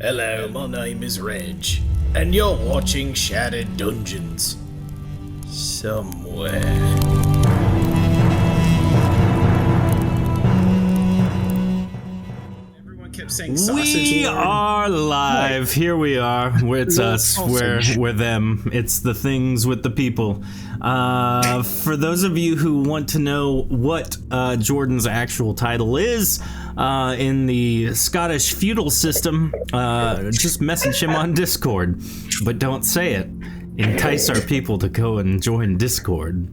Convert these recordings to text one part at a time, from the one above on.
Hello, my name is Reg, and you're watching Shattered Dungeons. Somewhere. Saying sausage we lord. are live. Here we are. It's us. We're them. It's the things with the people. For those of you who want to know what Jordan's actual title is in the Scottish feudal system, just message him on Discord. But don't say it. Entice our people to go and join Discord.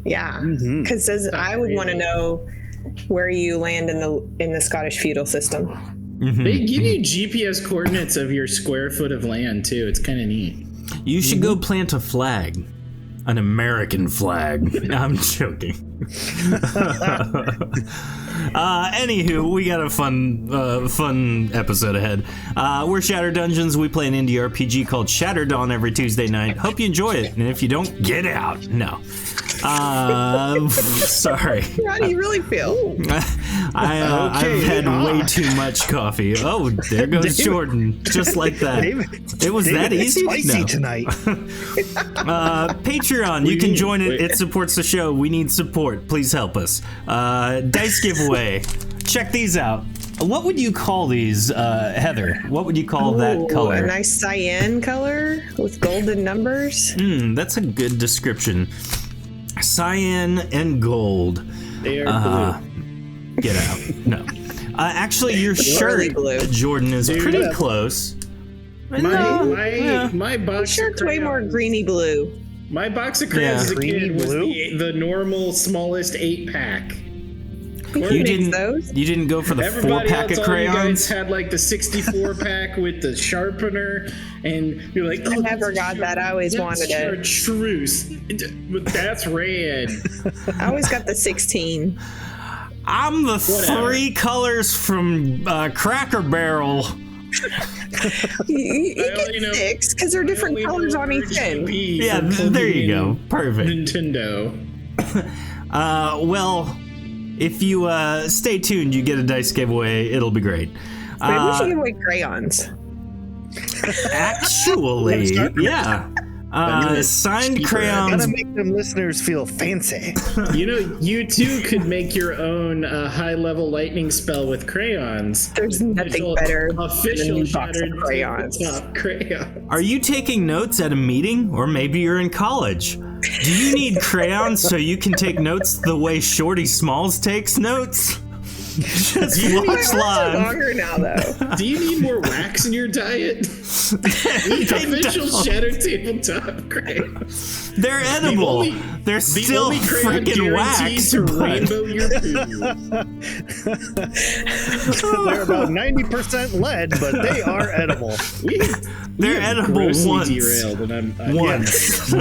Yeah, because I would want to know where you land in the Scottish feudal system. They give you GPS coordinates of your square foot of land too. It's kind of neat. You should go plant a flag. An American flag. I'm joking. Anywho, we got a fun episode ahead. We're Shattered Dungeons. We play an indie RPG called Shattered Dawn every Tuesday night. Hope you enjoy it. And if you don't, get out. No. Sorry. How do you really feel? I've had way too much coffee. Oh, there goes David, Jordan. Just like that. It was David, that easy? It's spicy No. tonight. Patreon, you can join it. It supports the show. We need support. Please help us. Dice giveaway. Check these out. What would you call these, Heather? What would you call that color? A nice cyan color with golden numbers. That's a good description. Cyan and gold. They are blue. Get out. No. Actually, your shirt, blue. Jordan, is pretty yeah. close. My box Shirt's way more greeny blue. My box of crayons as a kid was the normal smallest 8-pack. You didn't. Those? You didn't go for the Everybody 4-pack else, of all you guys crayons. had like the 64-pack with the sharpener, and you're like, I never got that. I always wanted it. Chartreuse. But that's red. I always got the 16. I'm the three colors from Cracker Barrel. You get 6 because they're different colors on each end. Yeah, there you go. Perfect. Nintendo. Well, if you stay tuned, you get a dice giveaway. It'll be great. Wait, we should give away crayons. Actually, yeah. Signed crayons. Gotta make them listeners feel fancy. You know, you too could make your own high-level lightning spell with crayons. There's nothing better than a Official new box Shattered of crayons. Tabletop crayons. Are you taking notes at a meeting, or maybe you're in college? Do you need crayons so you can take notes the way Shorty Smalls takes notes? Just watch live. Longer now, though. Do you need more wax in your diet? Official Shattered Tabletop crayons. They're edible. They're still only crayon freaking guaranteed wax. to but- rainbow your poo. They're about 90% lead, but they are edible. They're edible grossly once. derailed, and Once.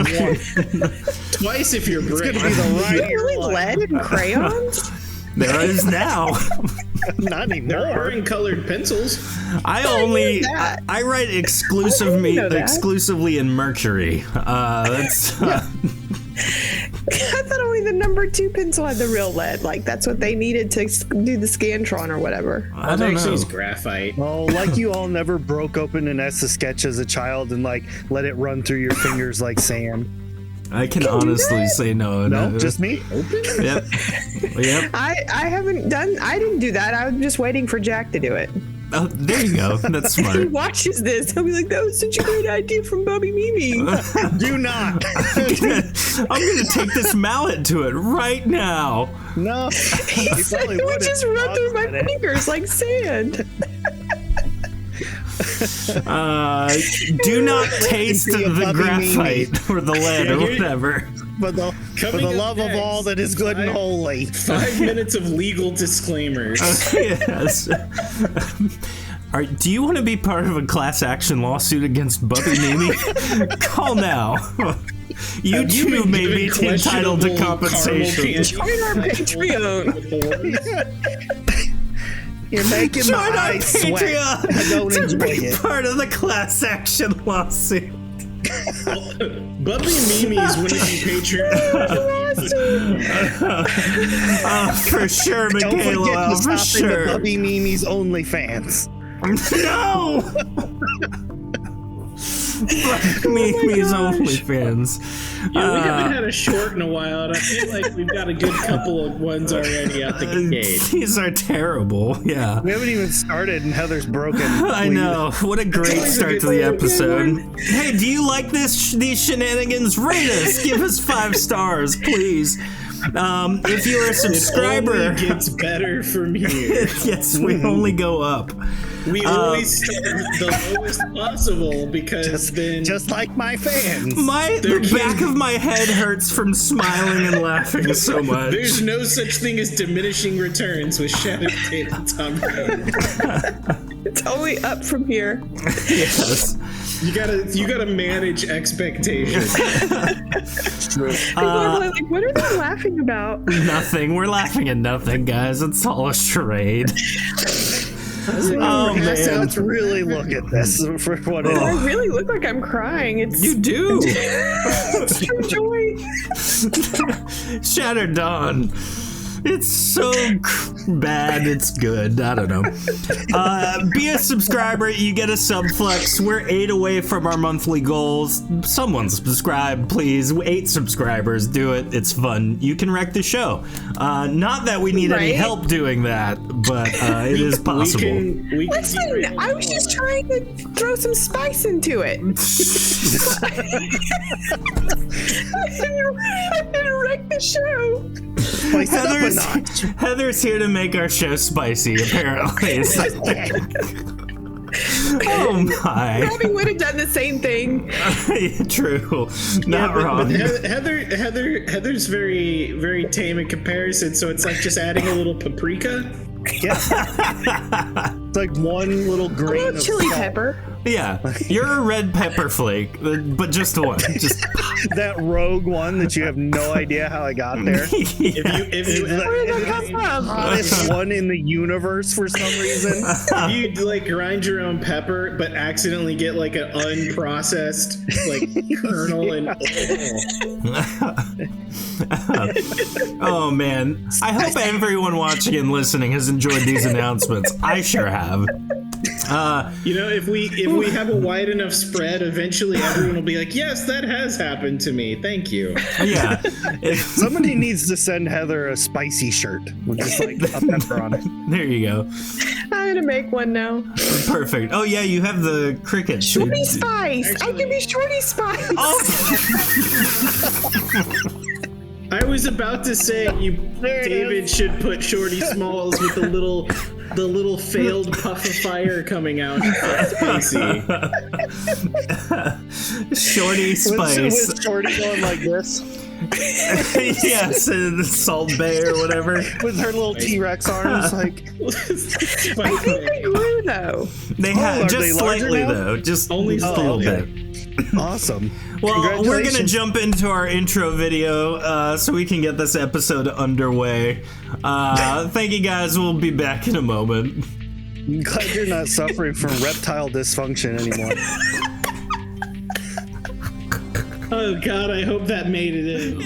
twice if you're It's brave. gonna be the Is right it really lead in crayons? There is now. Not There are anymore. in colored pencils. I that. write I didn't know that. exclusively in Mercury. That's I thought only the number 2 pencil had the real lead. Like, that's what they needed to do the Scantron or whatever. I don't know. It's graphite. Oh, like you all never broke open an Etch-a-Sketch as a child and like let it run through your fingers like sand. I can honestly say no. No, just me. Yep. Yep. I didn't do that. I was just waiting for Jack to do it. Oh, there you go. That's He smart. watches this. He'll be like, that was such a great idea from Bubby Mimi. Do not. I'm gonna take this mallet to it right now. No. He said it would just run through my fingers like sand. Do not taste See a the Bubby graphite or the lead or whatever. For the love of all that is good and holy. 5 minutes of legal disclaimers. Yes. Do you want to be part of a class action lawsuit against Bubby Mimi? Call now. You too may be entitled to compensation. Join our Patreon. You're making Join my our eyes sweat. Patreon I don't to enjoy be it. part of the class action lawsuit. Bubby Mimi's one of you Patreon. For sure, Don't Michaela. forget to For stop into sure. Bubby Mimi's OnlyFans. No! Me's OnlyFans. Yeah, we haven't had a short in a while, and I feel like we've got a good couple of ones already out the gate. These are terrible. Yeah. We haven't even started, and Heather's broken. I know. What a great start to the episode. Hey, do you like these shenanigans? Rate us. Give us 5 stars, please. If you're a subscriber, it only gets better from here. Yes, we only go up. We always start the lowest possible because then Just like my fans. The back of my head hurts from smiling and laughing so much. there's no such thing as diminishing returns with Shattered Tabletop. It's only up from here. Yes. You gotta manage expectations. People are like, what are they laughing about? Nothing. We're laughing at nothing, guys. It's all a charade. Oh man! Let's really look at this for what it I is. really look like I'm crying. It's You do. it's true joy. Shattered Dawn. It's so bad, it's good. I don't know. Be a subscriber, you get a subflex. We're 8 away from our monthly goals. Someone subscribe, please. 8 subscribers, do it. It's fun. You can wreck the show. Not that we need any Right? help doing that, but it is possible. We can Listen, I was just trying to throw some spice into it. I didn't wreck the show. Spice it up a notch. Heather's here to make our show spicy, apparently. Oh my. Robbie would have done the same thing. True. Not wrong. Heather's very, very tame in comparison, so it's like just adding a little paprika. Yeah. It's like one little A grain little of chili salt. pepper. Yeah, you're a red pepper flake, but just one. Just That rogue one that you have no idea how I got there. If you Where did that come from? Hottest one in the universe for some reason. you like grind your own pepper, but accidentally get like an unprocessed like kernel and oh man, I hope everyone watching and listening has enjoyed these announcements. I sure have. you know, if we have a wide enough spread, eventually everyone will be like, yes, that has happened to me. Thank you. Yeah, Somebody needs to send Heather a spicy shirt with just like a pepper on it. there you go. I'm gonna make one now. Perfect. Oh yeah, you have the cricket. Shorty Spice. I can be Shorty Spice. Oh. I was about to say David should put Shorty Smalls with the little failed puff of fire coming out. Spicy. Shorty Spice. With Shorty going like this Yes, the Salt Bay or whatever. with her little T-Rex arms, like I think they grew though. They have are just they larger slightly now? though, just Only a little slightly. bit. awesome. Well, we're gonna Congratulations. jump into our intro video so we can get this episode underway. Thank you guys. We'll be back in a moment. I'm glad you're not suffering from reptile dysfunction anymore. Oh god, I hope that made it in.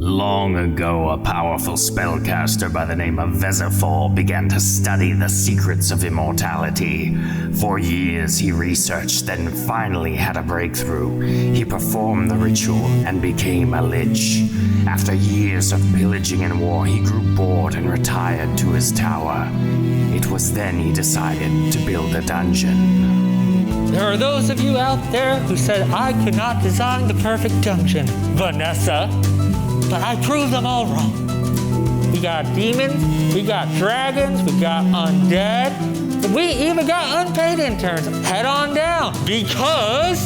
Long ago, a powerful spellcaster by the name of Vezifal began to study the secrets of immortality. For years, he researched, then finally had a breakthrough. He performed the ritual and became a lich. After years of pillaging and war, he grew bored and retired to his tower. It was then he decided to build a dungeon. There are those of you out there who said I could not design the perfect dungeon, Vanessa. But I proved them all wrong. We got demons, we got dragons, we got undead, we even got unpaid interns. Head on down, because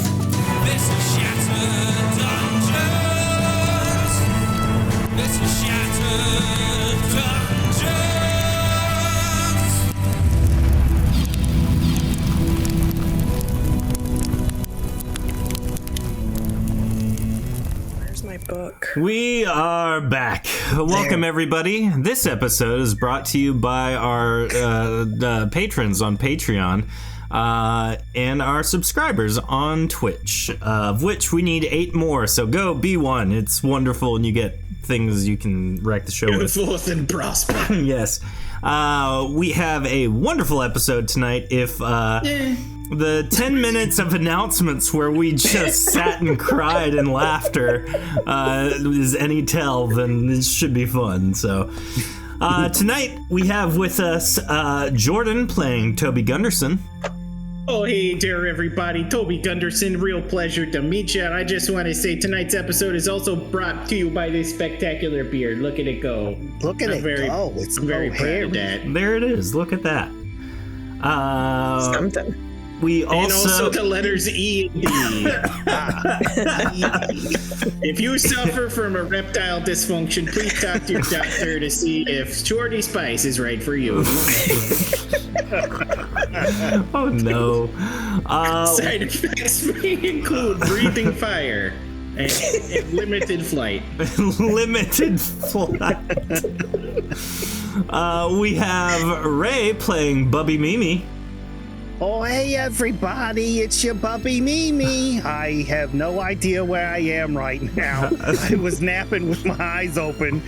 This is Shattered Dungeons. This is Shattered Dungeons. Where's my book? We are back. Welcome, everybody. This episode is brought to you by our patrons on Patreon and our subscribers on Twitch, of which we need 8 more. So go be one. It's wonderful, and you get things you can wreck the show Go with. forth and prosper. Yes. We have a wonderful episode tonight. If the 10 minutes of announcements where we just sat and cried in laughter is any tell, then this should be fun. So tonight we have with us Jordan playing Toby Gunderson. Oh, hey there, everybody. Toby Gunderson, real pleasure to meet you. And I just want to say tonight's episode is also brought to you by this spectacular beard. Look at it go. Look at I'm it very, go. It's I'm very so proud hairy. of that. There it is. Look at that. Something. We And also the letters E and D. If you suffer from erectile dysfunction, please talk to your doctor to see if Shorty Spice is right for you. Oh no. Side effects may include breathing fire and limited flight. Limited flight. We have Ray playing Bubby Mimi. Oh, hey, everybody. It's your Bubby Mimi. I have no idea where I am right now. I was napping with my eyes open.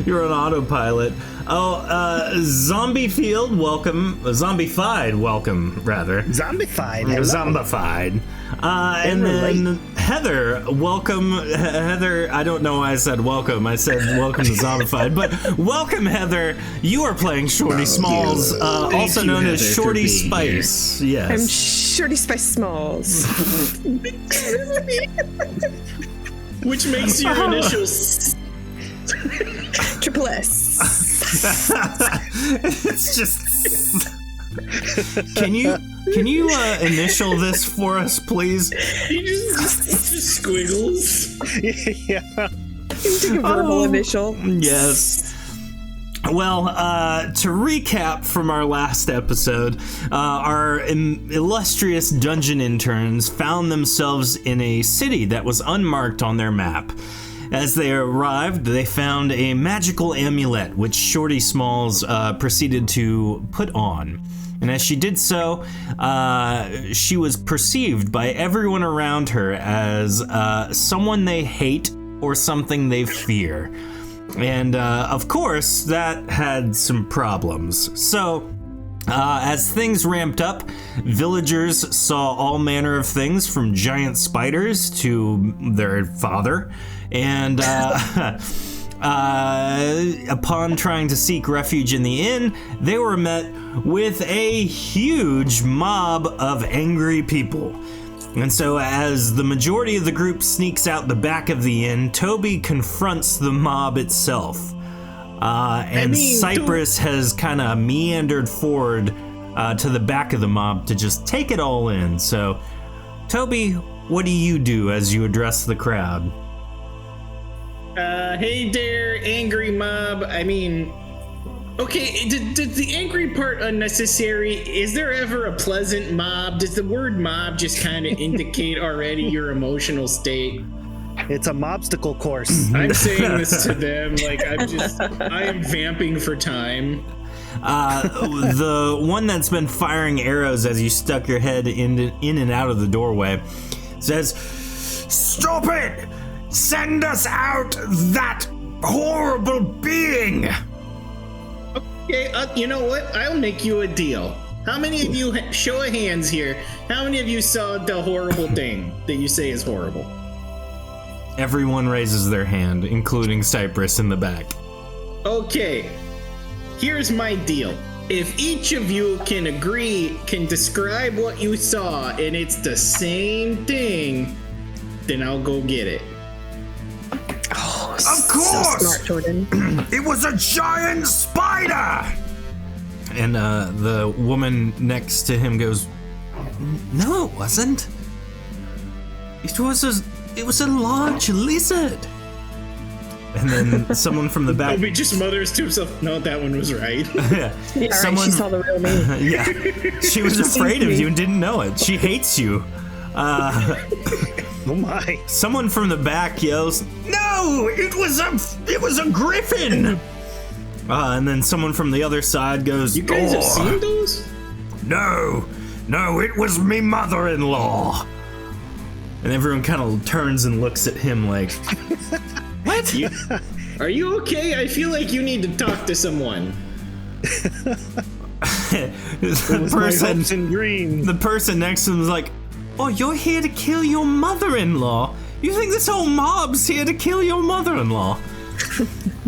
You're on autopilot. Oh, Zombie Field, welcome. Zombified, welcome, rather. Zombified. Zombified. And then Heather, welcome. Heather, I don't know why I said welcome. I said welcome to Zombified. But welcome, Heather. You are playing Shorty Smalls, also known as Heather, Shorty Spice. Yes. I'm Shorty Spice Smalls. Which makes your initials. Triple S. It's just. Can you initial this for us, please? You just squiggles. Yeah. Take a verbal initial. Yes. Well, to recap from our last episode, our illustrious dungeon interns found themselves in a city that was unmarked on their map. As they arrived, they found a magical amulet, which Shorty Smalls proceeded to put on. And as she did so, she was perceived by everyone around her as someone they hate or something they fear. And of course, that had some problems. So, as things ramped up, villagers saw all manner of things from giant spiders to their father. And upon trying to seek refuge in the inn, they were met with a huge mob of angry people. And so as the majority of the group sneaks out the back of the inn, Toby confronts the mob itself. Cypress has kind of meandered forward to the back of the mob to just take it all in. So, Toby, what do you do as you address the crowd? Hey there, angry mob. I mean, okay, did the angry part unnecessary? Is there ever a pleasant mob? Does the word mob just kind of indicate already your emotional state? It's a mobstacle course. I'm saying this to them, like I am vamping for time. The one that's been firing arrows as you stuck your head in and out of the doorway says, "Stop it! Send us out, that horrible being!" Okay, you know what? I'll make you a deal. How many of you, show of hands here, how many of you saw the horrible thing that you say is horrible? Everyone raises their hand, including Cypress in the back. Okay, here's my deal. If each of you can describe what you saw and it's the same thing, then I'll go get it. Oh, Of course! So smart, Jordan. It was a giant spider! And the woman next to him goes, "No, it wasn't. It was a large lizard." And then someone from the back, Toby just mutters to himself, "No, that one was right." yeah, Yeah, right, she saw the real me. yeah, she was afraid of you and didn't know it. She hates you. Oh my. Someone from the back yells, "No, it was a griffin!" And then someone from the other side goes, You guys have "Oh, seen those? No, it was me mother-in-law. And everyone kind of turns and looks at him like, "Wait What? Are you okay? I feel like you need to talk to someone. The person next to him is like, oh, you're here to kill your mother-in-law? You think this whole mob's here to kill your mother-in-law?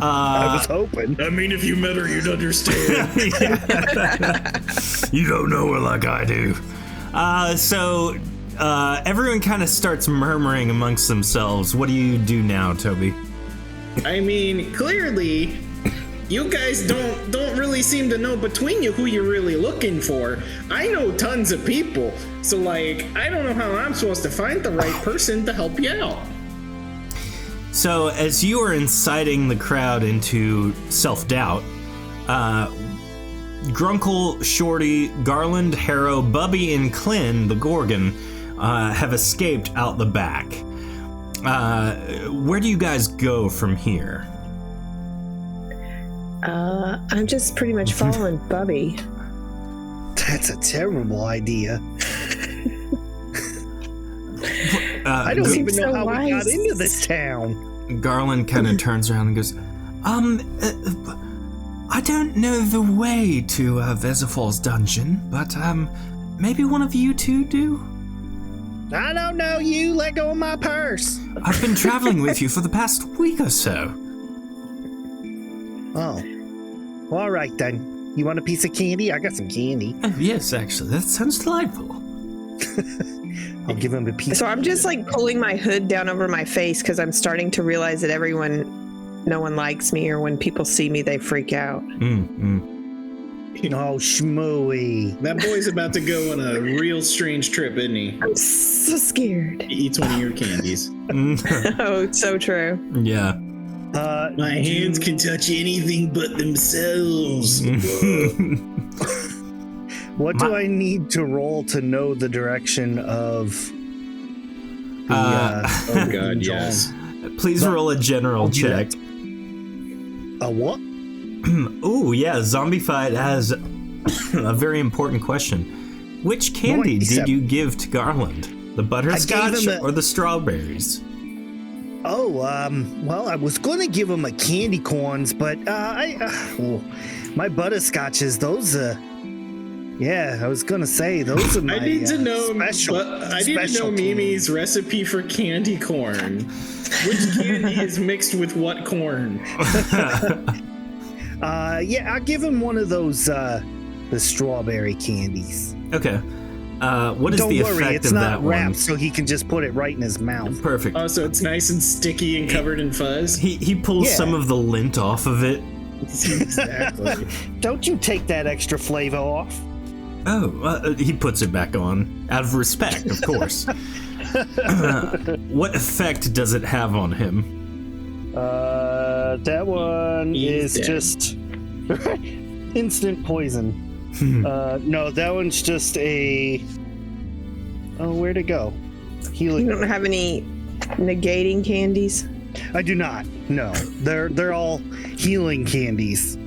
I was hoping. I mean, if you met her, you'd understand. You don't know her like I do. So everyone kind of starts murmuring amongst themselves. What do you do now, Toby? I mean, clearly, you guys don't really seem to know between you who you're really looking for. I know tons of people, so like, I don't know how I'm supposed to find the right person to help you out. So as you are inciting the crowd into self-doubt, Grunkle, Shorty, Garland, Harrow, Bubby, and Clint, the Gorgon, have escaped out the back. Where do you guys go from here? I'm just pretty much following Bubby. That's a terrible idea. I don't even know how we got into this town. Garland kind of turns around and goes, I don't know the way to Vezifal's dungeon, but maybe one of you two do? I don't know you. Let go of my purse. I've been traveling with you for the past week or so. Oh. Well, all right, then. You want a piece of candy? I got some candy. Yes, actually. That sounds delightful. I'll give him a piece. So I'm just like pulling my hood down over my face because I'm starting to realize that no one likes me, or when people see me, they freak out. Oh, schmooey. That boy's about to go on a real strange trip, isn't he? I'm so scared. He eats one of your candies. Oh, it's so true. Yeah. My hands can touch anything but themselves. What do I need to roll to know the direction of the, oh god, yes. Please roll a general check. A what? Ooh, yeah, Zombified has a very important question. Which candy did you give to Garland? The butterscotch or the strawberries? Oh, well, I was going to give him a candy corns, but my butterscotches, those yeah, I was gonna say those are my I need to know special. I need to know Mimi's recipe for candy corn. Which candy is mixed with what corn? Yeah, I'll give him one of those the strawberry candies. Okay. What is Don't the worry, effect it's of not that wrapped, one? so he can just put it right in his mouth. Perfect. Oh, so it's nice and sticky and covered in fuzz? He pulls some of the lint off of it. Exactly. Don't you take that extra flavor off. Oh, he puts it back on, out of respect, of course. What effect does it have on him? That one He's is dead. just instant poison. No, that one's just a... Oh, where'd it go? Healing. You don't have any negating candies? I do not. No, they're all healing candies.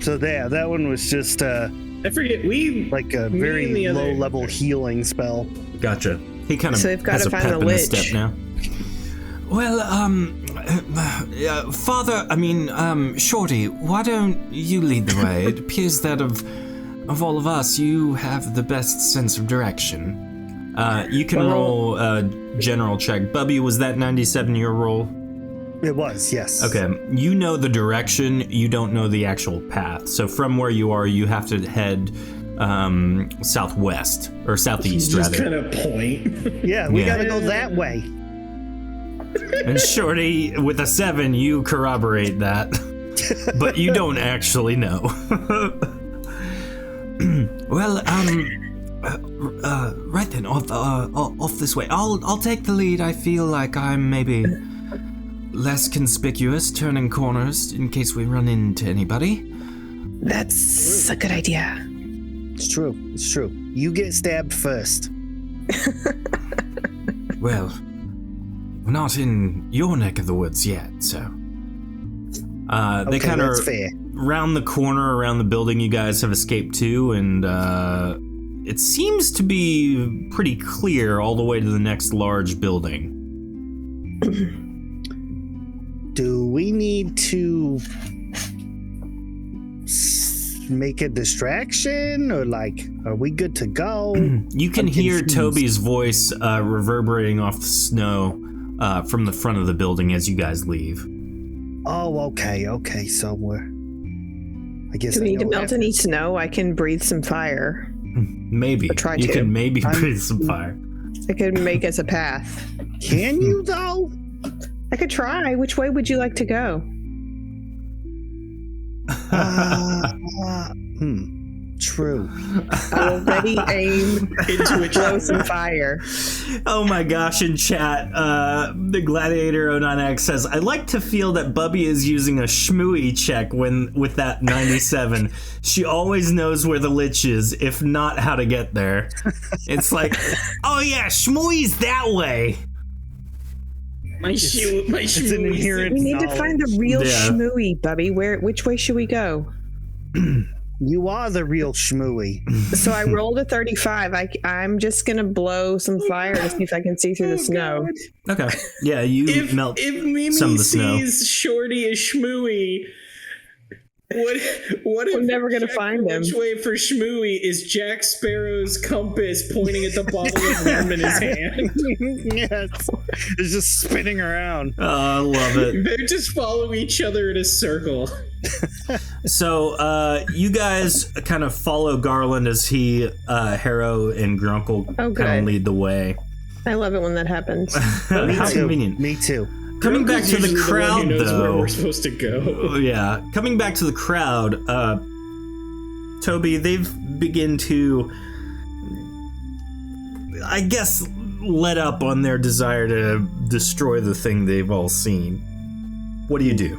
So yeah, that one was just I forget, like a me very and the other- low-level healing spell. Gotcha. He kind of So they've gotta has a find pep the in his lich. step now. Well, Father, Shorty, why don't you lead the way? It appears that of all of us, you have the best sense of direction. You can roll a general check. Bubby, was that 97 your roll? It was, yes. Okay, you know the direction, you don't know the actual path. So from where you are, you have to head southwest, or southeast, just rather. kind of point. Yeah, we Yeah. gotta go that way. And Shorty, with a 7, you corroborate that. But you don't actually know. Well, right then, off this way. I'll take the lead. I feel like I'm maybe less conspicuous turning corners in case we run into anybody. That's a good idea. It's true. It's true. You get stabbed first. Well, we're not in your neck of the woods yet, so. They Okay, kind of that's fair. round the corner around the building you guys have escaped to, and it seems to be pretty clear all the way to the next large building. Do we need to make a distraction, or like, are we good to go? You can I'm hear confused. Toby's voice reverberating off the snow from the front of the building as you guys leave. Oh, okay. So we're. I guess. Do we I need to know melt that. any snow? I can breathe some fire. Maybe. Or try you to. can maybe breathe some fire. I could make us a path. Can you though? I could try. Which way would you like to go? True. I will ready aim Into a blow some fire. Oh my gosh, in chat, the Gladiator 09X says, I like to feel that Bubby is using a schmooey check with that 97. She always knows where the lich is, if not how to get there. It's like, oh yeah, schmooey's that way. My It's an shoe. inherent We need to knowledge. find the real Yeah. schmooey, Bubby. Which way should we go? You are the real schmooey. So I rolled a 35. I'm just gonna blow some fire to see if I can see through the snow. Okay. Yeah, you If melt Mimi some of the snow. sees Shorty as Schmooey, what if We're never gonna find him. Which way for Schmooey is Jack Sparrow's compass pointing at the bottle of rum in his hand? Yes. It's just spinning around. Oh, I love it. They just follow each other in a circle. So, you guys kind of follow Garland as he, Harrow, and Grunkle Oh, kind good. of lead the way. I love it when that happens. How convenient. Me too. Coming back to the Usually one crowd, who knows where though. we're supposed to go. Oh, yeah. Coming back to the crowd, Toby, they've begin to, I guess, let up on their desire to destroy the thing they've all seen. What do you do?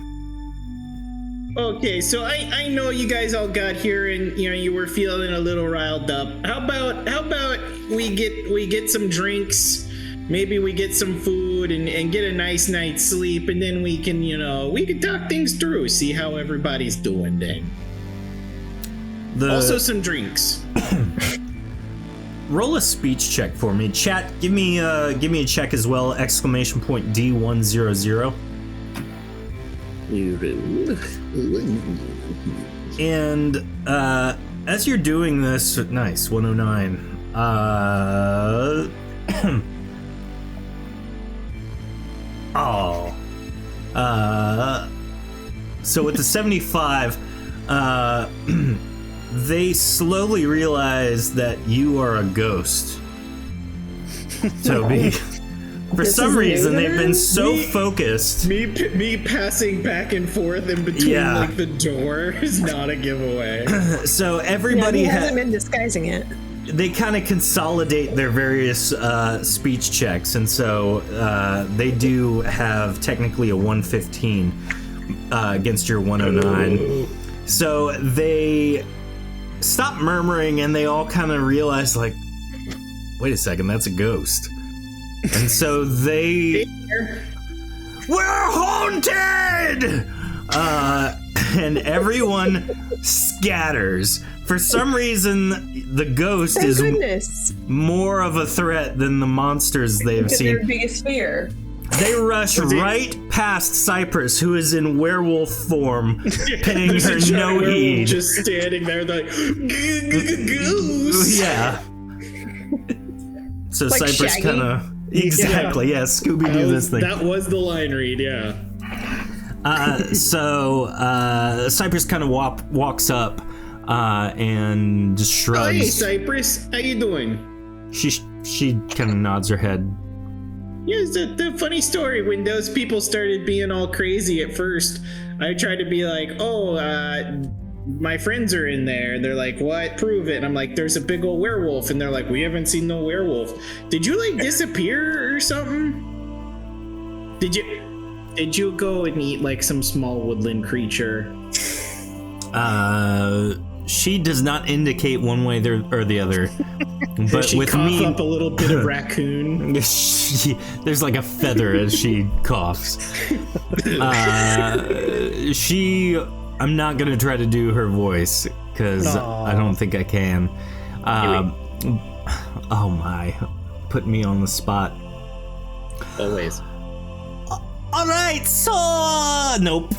Okay, so I know you guys all got here and you were feeling a little riled up. How about we get some drinks, maybe we get some food and get a nice night's sleep, and then we can talk things through, see how everybody's doing then. Also some drinks. Roll a speech check for me. Chat, give me a check as well. Exclamation point D100. And as you're doing this, nice 109. So with the 75, they slowly realize that you are a ghost, Toby. For This some is reason, new they've then? been so focused. Me passing back and forth in between Yeah. the door is not a giveaway. So Yeah, everybody he hasn't been disguising it. they kind of consolidate their various speech checks, and so they do have technically a 115 against your 109. So they stop murmuring, and they all kind of realize, like, wait a second, that's a ghost. And so we're haunted! And everyone scatters. For some reason, the ghost Thank is goodness. more of a threat than the monsters they've Because their seen. biggest fear. They rush right past Cypress, who is in werewolf form, paying There's her a giant no werewolf heed. just standing there, like goose. Yeah. So Like Cypress Shaggy? kind of exactly, yeah. Scooby Doo this thing. That was the line read, yeah. So Cypress kind of walks up and just Oh, hey, shrugs. Cypress, how you doing? She kind of nods her head. Yeah, it's the funny story. When those people started being all crazy at first, I tried to be like, my friends are in there. They're like, what? Prove it. And I'm like, there's a big old werewolf. And they're like, we haven't seen no werewolf. Did you like disappear or something? Did you go and eat like some small woodland creature? She does not indicate one way or the other. But She with cough me, up a little bit of raccoon. there's like a feather as she coughs. I'm not gonna try to do her voice because I don't think I can. Oh my, put me on the spot. Always. All right, so nope.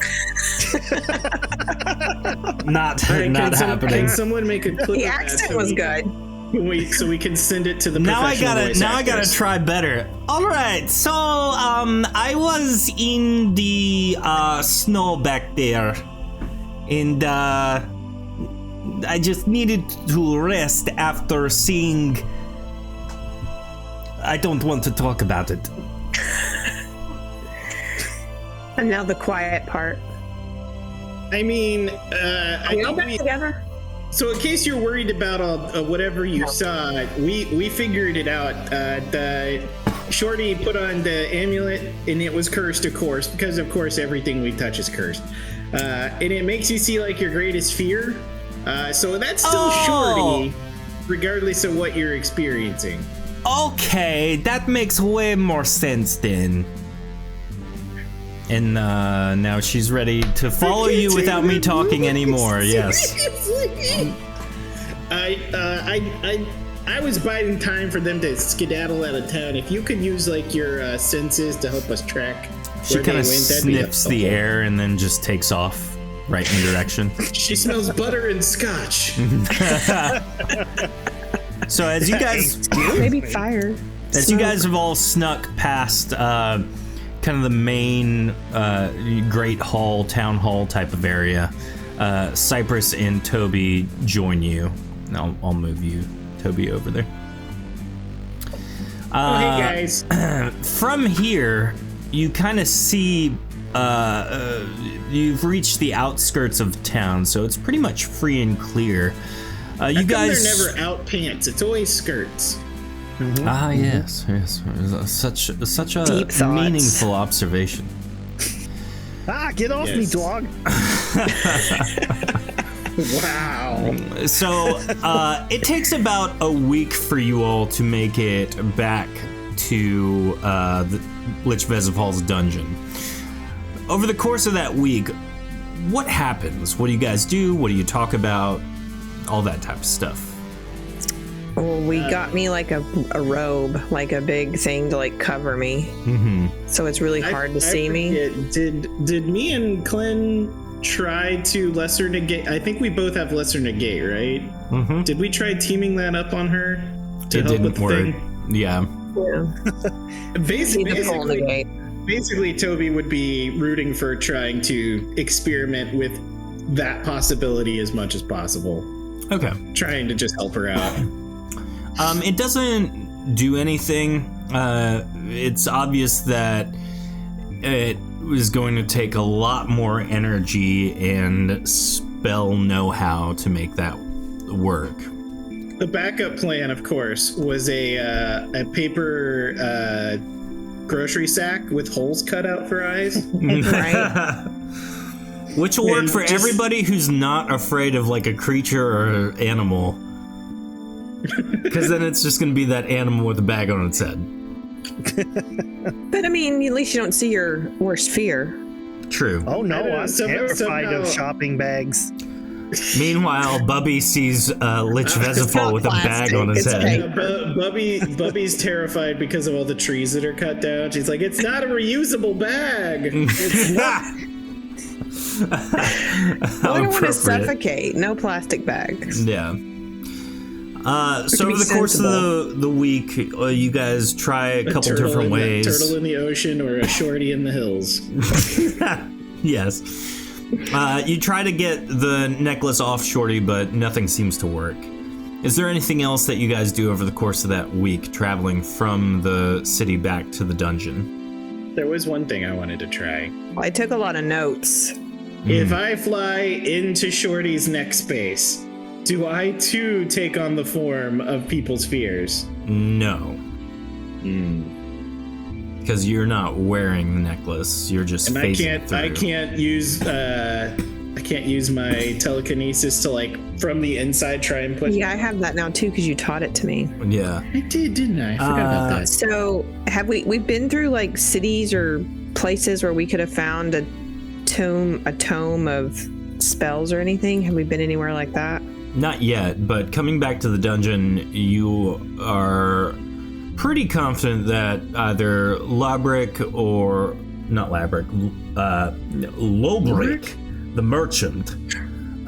Not Can happening. Can someone make a clip? The of that accent so was we- good. So we can send it to the Now I professional voice gotta actors. try better. All right, so I was in the snow back there, and I just needed to rest after seeing. I don't want to talk about it. And now the quiet part. I mean, Are we all back together? So in case you're worried about whatever you saw, we figured it out. Shorty put on the amulet, and it was cursed, of course, because of course everything we touch is cursed. And it makes you see like your greatest fear. So that's still Shorty, regardless of what you're experiencing. Okay, that makes way more sense then. And now she's ready to follow you without me talking anymore. Yes. I was biding time for them to skedaddle out of town. If you could use like your senses to help us track She where they kind of went, that'd be sniffs the helpful. air and then just takes off right in direction. She smells butter and scotch. So as you guys Maybe fire. As you guys have all snuck past kind of the main Great Hall, Town Hall type of area, Cypress and Toby join you. I'll move you, Toby, over there. Hey guys. From here, you kind of see you've reached the outskirts of town, so it's pretty much free and clear. You guys, they're never out pants. It's always skirts. Ah, yes. Such a Deep thoughts. meaningful observation. Get off me, Yes. dog. Wow. So it takes about a week for you all to make it back to the Lich Vezifal's dungeon. Over the course of that week, what happens? What do you guys do? What do you talk about? All that type of stuff. Well, we got me like a robe, like a big thing to like cover me. Mm-hmm. So it's really hard to see me. Did me and Glenn try to lesser negate? I think we both have lesser negate, right? Mm-hmm. Did we try teaming that up on her to It help with didn't the work. thing? Yeah. Yeah. Basi- Need the pull Basically, negate. basically, Toby would be rooting for trying to experiment with that possibility as much as possible. Okay. Trying to just help her out. It doesn't do anything. It's obvious that it was going to take a lot more energy and spell know-how to make that work. The backup plan, of course, was a paper grocery sack with holes cut out for eyes. Right. Which will work And for just- everybody who's not afraid of like a creature or animal. Because then it's just going to be that animal with a bag on its head. But I mean, at least you don't see your worst fear. True. Oh no, I don't know, I'm somehow- terrified of shopping bags. Meanwhile, Bubby sees Lich Vezifal with a bag on his It's head. paper. Bubby's terrified because of all the trees that are cut down. She's like, it's not a reusable bag. It's not. I don't want to suffocate. No plastic bags. Yeah. So be over the course sensible. of the week, you guys try a couple different ways. Turtle in the ocean or a shorty in the hills. Yes. You try to get the necklace off Shorty, but nothing seems to work. Is there anything else that you guys do over the course of that week, traveling from the city back to the dungeon? There was one thing I wanted to try. I took a lot of notes. If I fly into Shorty's neck space, do I too take on the form of people's fears? No. Because you're not wearing the necklace. You're just And I phasing through. I can't use my telekinesis to like from the inside try and push. Yeah, I have that now too because you taught it to me. Yeah. I did, didn't I? I forgot about that. So have we've been through like cities or places where we could have found a tome of spells or anything? Have we been anywhere like that? Not yet, but coming back to the dungeon, you are pretty confident that either Labrick or not Labrick, Lobrick, the merchant,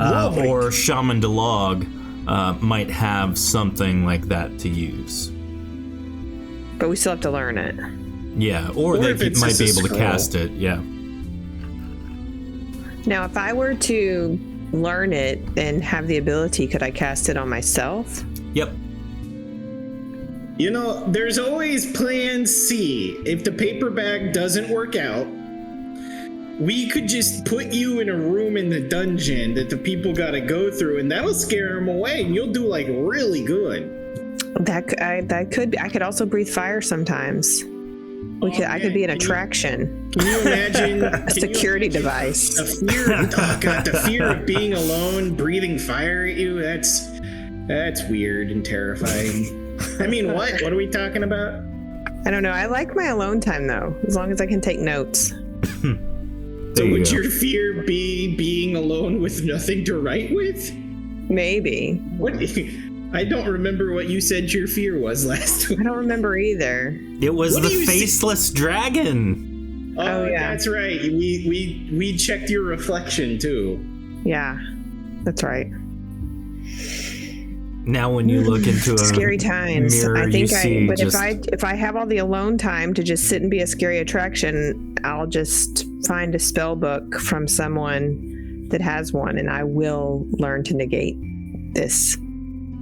or Shaman DeLog might have something like that to use. But we still have to learn it. Yeah, or Or if they it's might just be a able to scroll. cast it, yeah. Now, if I were to learn it and have the ability, could I cast it on myself? Yep. You know, there's always plan C. If the paper bag doesn't work out, we could just put you in a room in the dungeon that the people gotta go through, and that'll scare them away, and you'll do like really good. That could be. I could also breathe fire sometimes. I could be an attraction. Can you imagine A security device. The fear, oh God, the fear of being alone, breathing fire at you, that's weird and terrifying. I mean, what are we talking about? I don't know. I like my alone time though, as long as I can take notes. So you would go. your fear be being alone with nothing to write with? Maybe. What? I don't remember what you said your fear was last week. I don't remember either. It was What the do you see- faceless dragon. Oh, yeah. That's right. We checked your reflection too. Yeah, that's right. Now when you look into a Scary times. mirror, I think you see but just, if I have all the alone time to just sit and be a scary attraction, I'll just find a spell book from someone that has one, and I will learn to negate this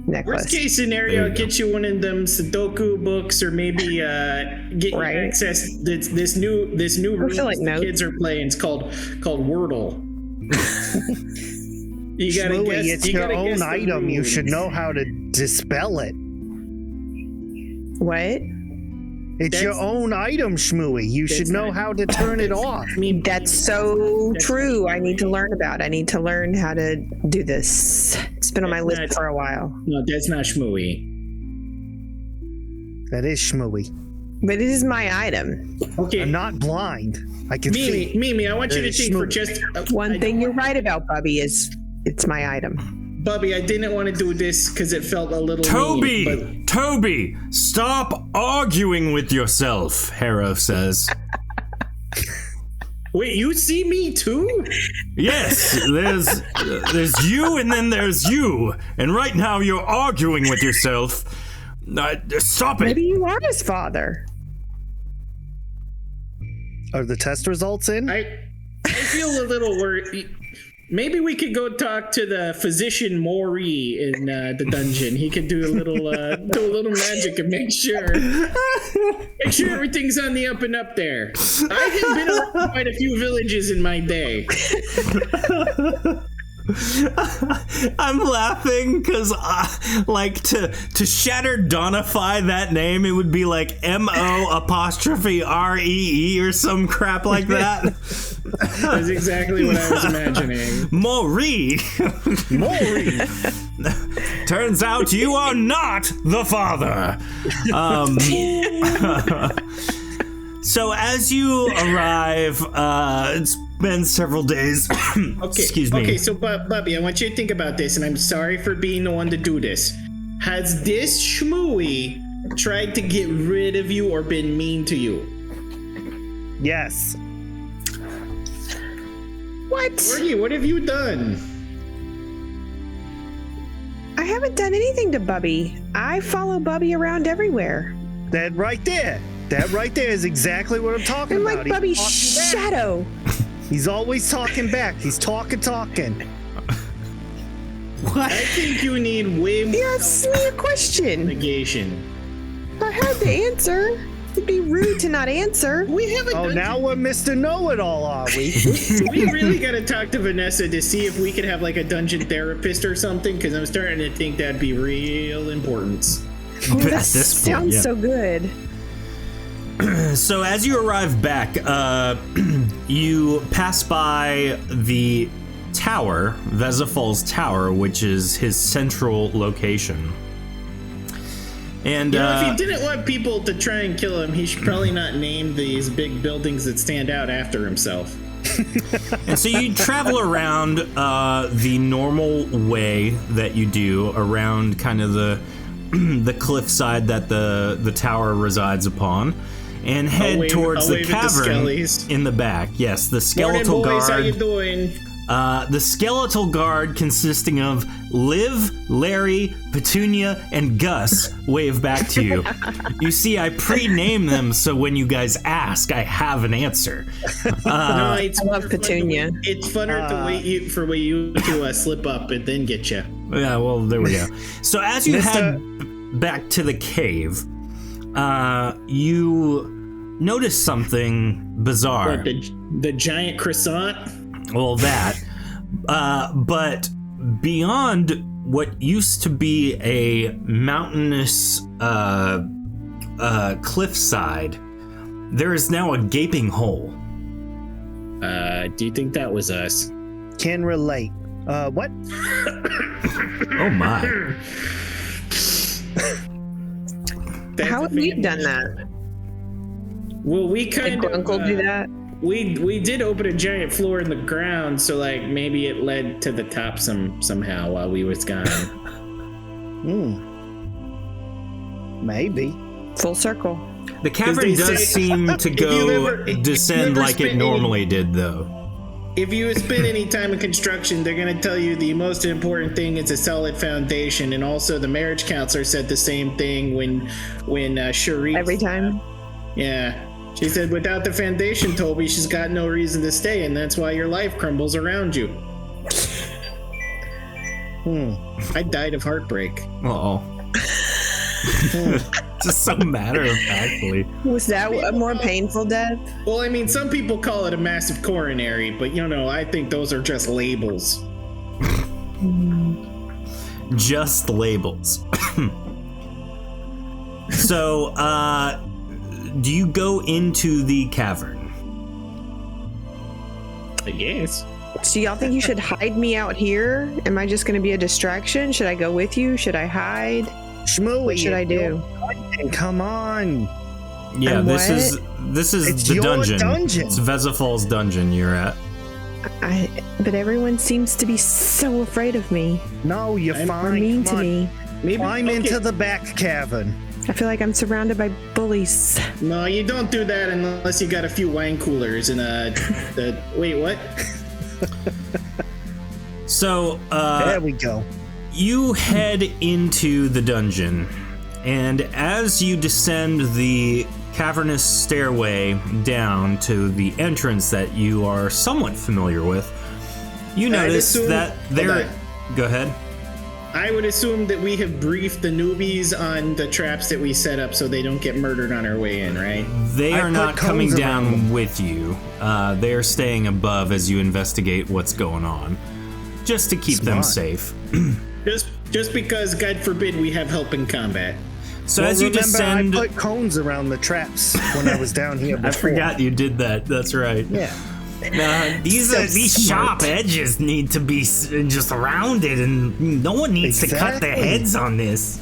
necklace. Worst case There scenario, you go. get you one of them Sudoku books, or maybe get you Right. access this new room feel like the notes. kids are playing. It's called Wordle. You gotta Shmooey, guess. it's you your gotta guess own the item. You should runes. know how to dispel it. What? It's your That's- own item, Shmooey. You should That's know not- how to turn it off. I mean, That's so That's true. I need to learn about. I need to learn how to do this. It's been on my list That's- for a while. no, that's not Shmooey. That is Shmooey. But it is my item. Okay, I'm not blind. I can see. Mimi, I want you to It's think for Shmooey. just One thing you're right about, Bubby, is it's my item. Bubby, I didn't want to do this because it felt a little Toby! mean, Toby! Stop arguing with yourself, Harrow says. but wait, you see me too? Yes, there's you and then there's you. And right now you're arguing with yourself. Stop it! Maybe you are his father. Are the test results in? I feel a little worried. Maybe we could go talk to the physician Mori in the dungeon. He could do a little magic and make sure everything's on the up and up there. I have been around quite a few villages in my day. I'm laughing because, like, to shatter Donify that name, it would be like MO''REE or some crap like that. That's exactly what I was imagining. Maury. Maury! Turns out you are not the father. So as you arrive, it's been several days. Okay. Excuse me. Okay, so Bubby, I want you to think about this, and I'm sorry for being the one to do this. Has this Shmooey tried to get rid of you or been mean to you? Yes. What? Morgy, what have you done? I haven't done anything to Bubby. I follow Bubby around everywhere. That right there. That right there is exactly what I'm talking I'm about. like He's Bubby's talking back. shadow. He's always talking back. He's talking. I think you need way more You asked me a question. negation. I had to answer. It'd be rude to not answer. We haven't Oh, done now we're Mr. Know-It-All, are we? We really gotta talk to Vanessa to see if we could have like a dungeon therapist or something, because I'm starting to think that'd be real important. Oh, that At this point, sounds yeah. so good. So as you arrive back, you pass by the tower, Vezifal's tower, which is his central location. And You know, if he didn't want people to try and kill him, he should probably not name these big buildings that stand out after himself. and so you travel around the normal way that you do around kind of the the cliffside that the tower resides upon. and head towards I'll the wave at the cavern skellies. in the back. Yes, the Morning, skeletal boys. How you guard. doing? The skeletal guard consisting of Liv, Larry, Petunia, and Gus wave back to you. You see, I pre-name them so when you guys ask, I have an answer. No, it's I love more fun to Petunia. wait- It's funner to wait you to slip up and then get you. Yeah, well, there we go. So as you Mr. head back to the cave, you notice something bizarre. The giant croissant. Well, that. But beyond what used to be a mountainous cliffside, there is now a gaping hole. Do you think that was us? Can relate. What? Oh my. How have we done that? Well, we Did kind of Grunkle do that? We did open a giant floor in the ground, so like maybe it led to the top somehow while we was gone. Maybe. Full circle. The cavern they does say- seem to If you go ever- if you descend ever like it spent normally did, though. If you spend any time in construction, they're gonna tell you the most important thing is a solid foundation, and also the marriage counselor said the same thing when Sharif. Every time. Yeah. She said, without the foundation, Toby, she's got no reason to stay, and that's why your life crumbles around you. I died of heartbreak. Uh-oh. Just so matter-of-factly. Was that a more painful death? Well, I mean, some people call it a massive coronary, but I think those are just labels. Just labels. So, do you go into the cavern? I guess. So y'all think you should hide me out here? Am I just going to be a distraction? Should I go with you? Should I hide? Shmooey, What should I do? Come on. Yeah, And this what? is It's the your dungeon. dungeon. It's Vezifal's dungeon you're at. But everyone seems to be so afraid of me. No, you're Or fine. mean Come to on. me. Maybe Climb into the back cavern. I feel like I'm surrounded by bullies. No, you don't do that unless you got a few wine coolers and wait, what? So, There we go. you head into the dungeon, and as you descend the cavernous stairway down to the entrance that you are somewhat familiar with, you notice assume- that there. Hold Go ahead. I would assume that we have briefed the newbies on the traps that we set up so they don't get murdered on our way in, right? They I are put not coming cones around down with you. They are staying above as you investigate what's going on, just to keep them Smart. safe. Just because, God forbid, we have help in combat. So Well, as you remember, descend, I put cones around the traps when I was down here before. I forgot you did that. That's right. Yeah. These sharp edges need to be just rounded, and no one needs to cut their Exactly. heads on this.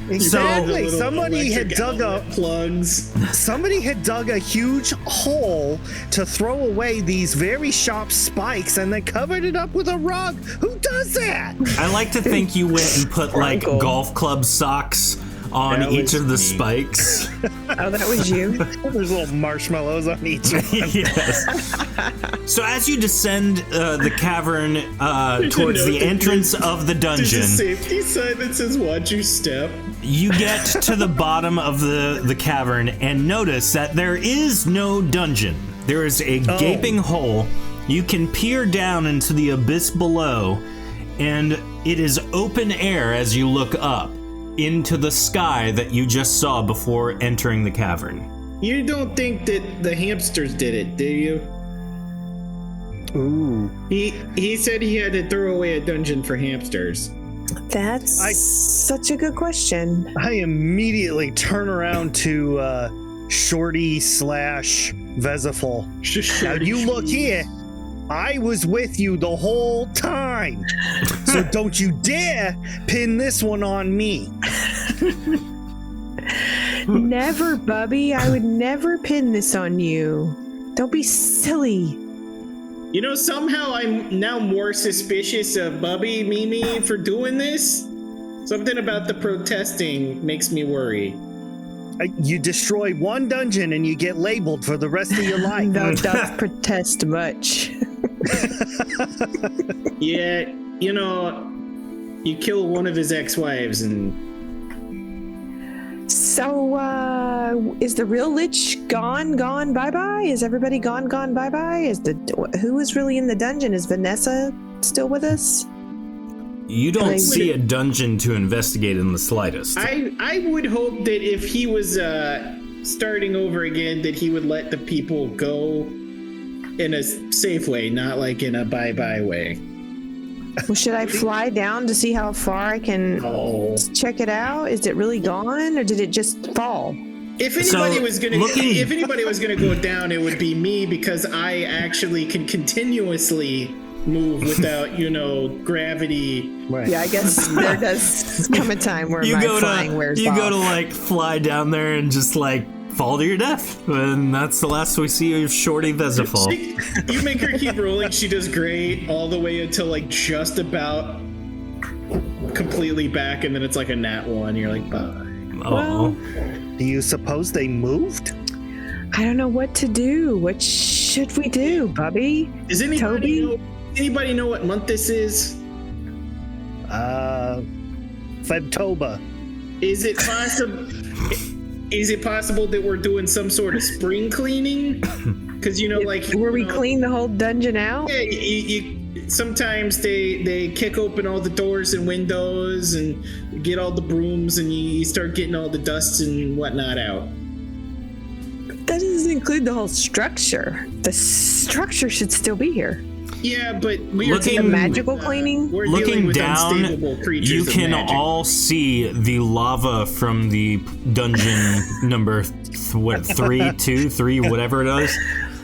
Exactly. Little Somebody had electric dug a outlet plugs. somebody had dug a huge hole to throw away these very sharp spikes and they covered it up with a rug. Who does that? I like to think you went and put like Uncle. golf club socks on That each was of the me. spikes. Oh, that was you? There's little marshmallows on each one. Yes. So as you descend the cavern towards note the that entrance of the There's a dungeon, safety sign that says "Watch your step." you get to the bottom of the cavern and notice that there is no dungeon. There is a gaping hole. You can peer down into the abyss below, and it is open air as you look up into the sky that you just saw before entering the cavern. You don't think that the hamsters did it, do you? Ooh. He said he had to throw away a dungeon for hamsters. That's such a good question. I immediately turn around to Shorty / Vezifal. Now you look here. I was with you the whole time. So don't you dare pin this one on me. Never, Bubby. I would never pin this on you. Don't be silly. You know, somehow I'm now more suspicious of Bubby Mimi for doing this. Something about the protesting makes me worry. You destroy one dungeon and you get labeled for the rest of your life. Thou dost protest much. Yeah, you kill one of his ex-wives and... So, is the real Lich gone, bye-bye? Is everybody gone, bye-bye? Who is really in the dungeon? Is Vanessa still with us? You don't see a dungeon to investigate in the slightest. I would hope that if he was starting over again, that he would let the people go in a safe way, not like in a bye-bye way. Well, should I fly down to see how far I can check it out? Is it really gone, or did it just fall? If anybody was gonna go down, it would be me, because I actually can continuously move without, gravity. Right. Yeah, I guess there does come a time where my flying wears off. You go to like fly down there and just like fall to your death, and that's the last we see of Shorty Vezifal. You make her keep rolling. She does great all the way until like just about completely back, and then it's like a nat 1. You're like, bye. Oh. Do you suppose they moved? I don't know what to do. What should we do, Bubby? Does anybody know what month this is? Febtober. Is it possible? Is it possible that we're doing some sort of spring cleaning? Because where we clean the whole dungeon out? Yeah, sometimes they kick open all the doors and windows and get all the brooms, and you start getting all the dust and whatnot out. That doesn't include the whole structure. The structure should still be here. Yeah, but the magical cleaning. We're looking dealing with down, unstable creatures you of can magic. all see the lava from the dungeon number 3, whatever it is.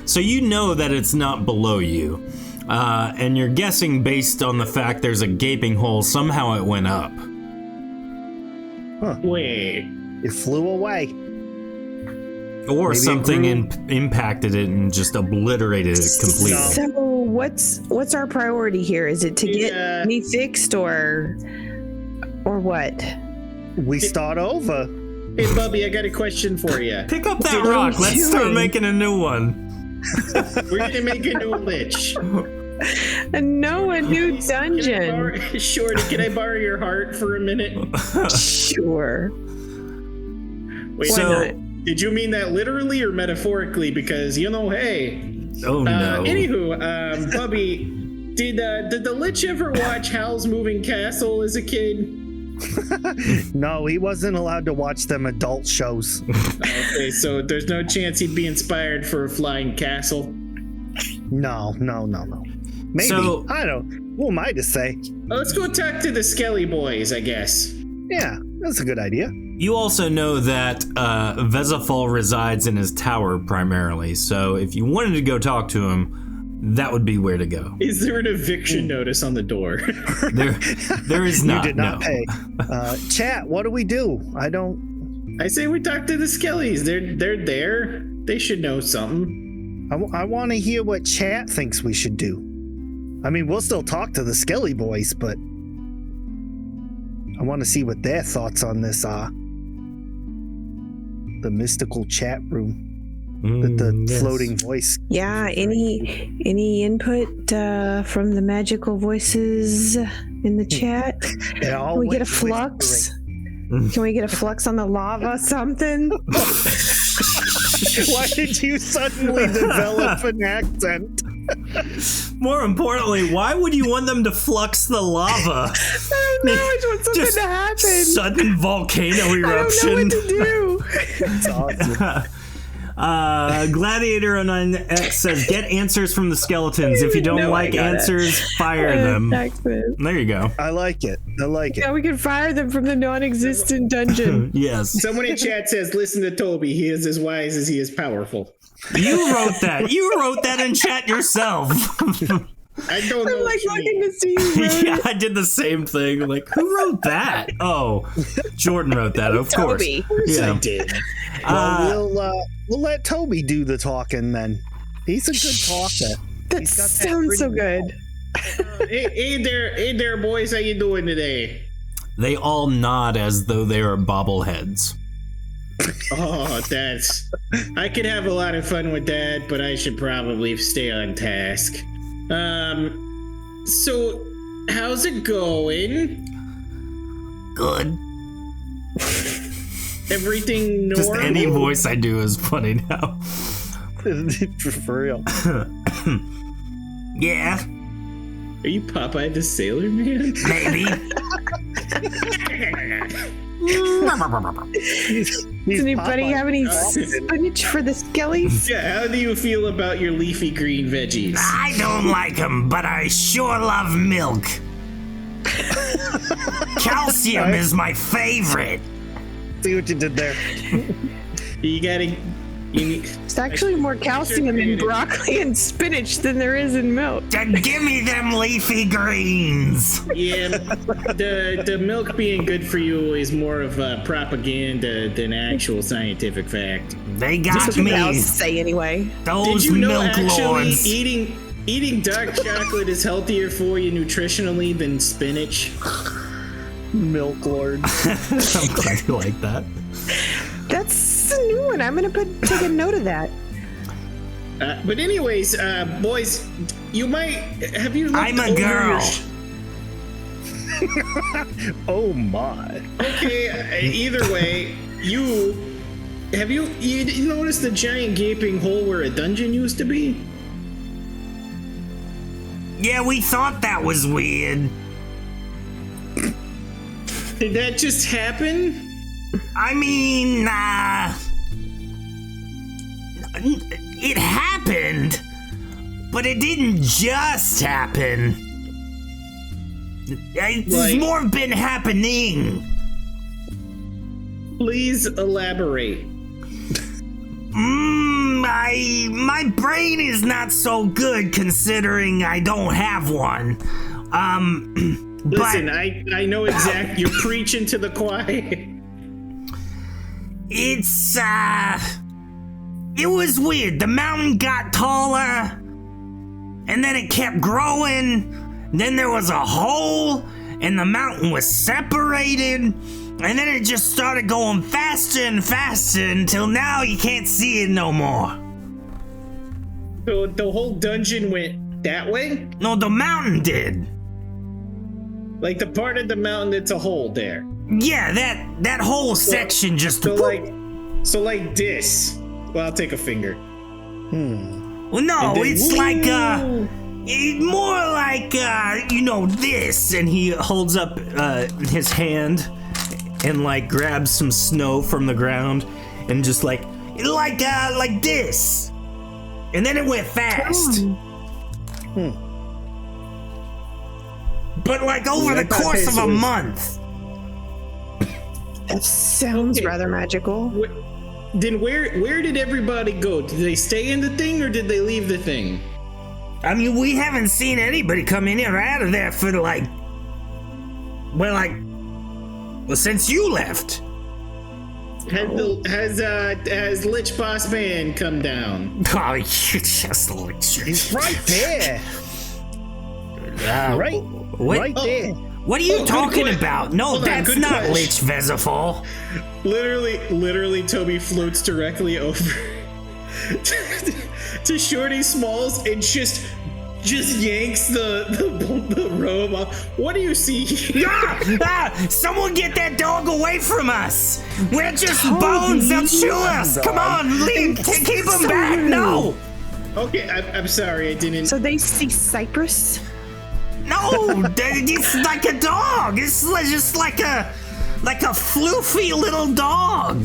So you know that it's not below you, and you're guessing based on the fact there's a gaping hole. Somehow it went up. Wait. It flew away. Or Maybe something impacted it and just obliterated it completely. So what's our priority here? Is it to get me fixed or what? We start over. Hey, Bubby, I got a question for you. Pick up that rock. Let's start making a new one. We're gonna make a new lich. A new dungeon. Shorty, can I borrow your heart for a minute? Sure. Wait, So- Why not? did you mean that literally or metaphorically? Because hey. Oh no. Anywho, Bubby, did the Lich ever watch Howl's Moving Castle as a kid? No, he wasn't allowed to watch them adult shows. Okay, so there's no chance he'd be inspired for a flying castle. No. Maybe. So- I don't. Who am I to say? Let's go talk to the Skelly boys, I guess. Yeah, that's a good idea. You also know that Vezifal resides in his tower primarily, so if you wanted to go talk to him, that would be where to go. Is there an eviction notice on the door? There is not. You did not no. pay. Chat, what do we do? I say we talk to the Skellies. They're there. They should know something. I want to hear what chat thinks we should do. I mean, we'll still talk to the Skelly boys, but I want to see what their thoughts on this are. The mystical chat room. The Yes. floating voice. Yeah, any input from the magical voices in the chat? Can we get a flux? Can we get a flux on the lava? Something? Why did you suddenly develop an accent? More importantly, why would you want them to flux the lava? I don't know. I just want something Just to happen. Sudden volcano eruption. I don't know what to do. It's awesome. Gladiator09X says, get answers from the skeletons. If you don't No, I like got it. answers, fire them. Excellent. There you go. I like it. Yeah, we can fire them from the non-existent dungeon. Yes. Someone in chat says, listen to Toby. He is as wise as he is powerful. You wrote that. You wrote that in chat yourself. I don't know I'm like what you looking mean. to see who wrote Yeah, it. I did the same thing. Like, who wrote that? Oh, Jordan wrote that, of course. Toby. Yeah. I did. We'll let Toby do the talking then. He's a good talker. That He's got that sounds so pretty- good. Hey there, boys. How you doing today? They all nod as though they are bobbleheads. Oh, I could have a lot of fun with that, but I should probably stay on task. So how's it going? Good. Everything normal? Just any voice I do is funny now. For real. Yeah, Are you Popeye the Sailor Man? maybe. Does anybody have any spinach for the skellies? Yeah, how do you feel about your leafy green veggies? I don't like them, but I sure love milk. Calcium is my favorite. See what you did there. There's actually more calcium in broccoli and spinach than there is in milk. Give me them leafy greens. Yeah, the milk being good for you is more of propaganda than actual scientific fact. They got That's what me. cows say anyway. Those Did you know milk actually lords. eating dark chocolate is healthier for you nutritionally than spinach? Milk Lord. I'm glad you like that. That's a new one. I'm gonna take a note of that. But anyways, boys, you might have you. Looked I'm a over girl. Oh my. Okay. Either way, you noticed the giant gaping hole where a dungeon used to be? Yeah, we thought that was weird. Did that just happen? I mean, it happened, but it didn't just happen. There's more been happening. Please elaborate. My brain is not so good considering I don't have one. Listen, I know exactly. You're preaching to the choir. It was weird. The mountain got taller, and then it kept growing. Then there was a hole, and the mountain was separated, and then it just started going faster and faster until now you can't see it no more. So the whole dungeon went that way? No, the mountain did. Like the part of the mountain that's a hole there. Yeah, that whole section just. So like this. Well, I'll take a finger. Well, no, then- it's like more like this, And he holds up his hand and like grabs some snow from the ground and just like this, and then it went fast. But like over the course of a month. That sounds rather magical. Then where did everybody go? Did they stay in the thing or did they leave the thing? I mean, we haven't seen anybody come in or out of there for since you left. Has Lich Boss Man come down? Oh, you just He's right there. Right there. What are you good talking question. about? No, Hold on, that's good not question. Lich Vezifal. Literally, Toby floats directly over to Shorty Smalls and just yanks the robe off. What do you see here? Someone get that dog away from us! We're just bones, they'll chew us! Come on, leave, keep him back! No! Okay, I'm sorry, I didn't. So they see Cypress? No! It's like a dog! It's just like a floofy little dog!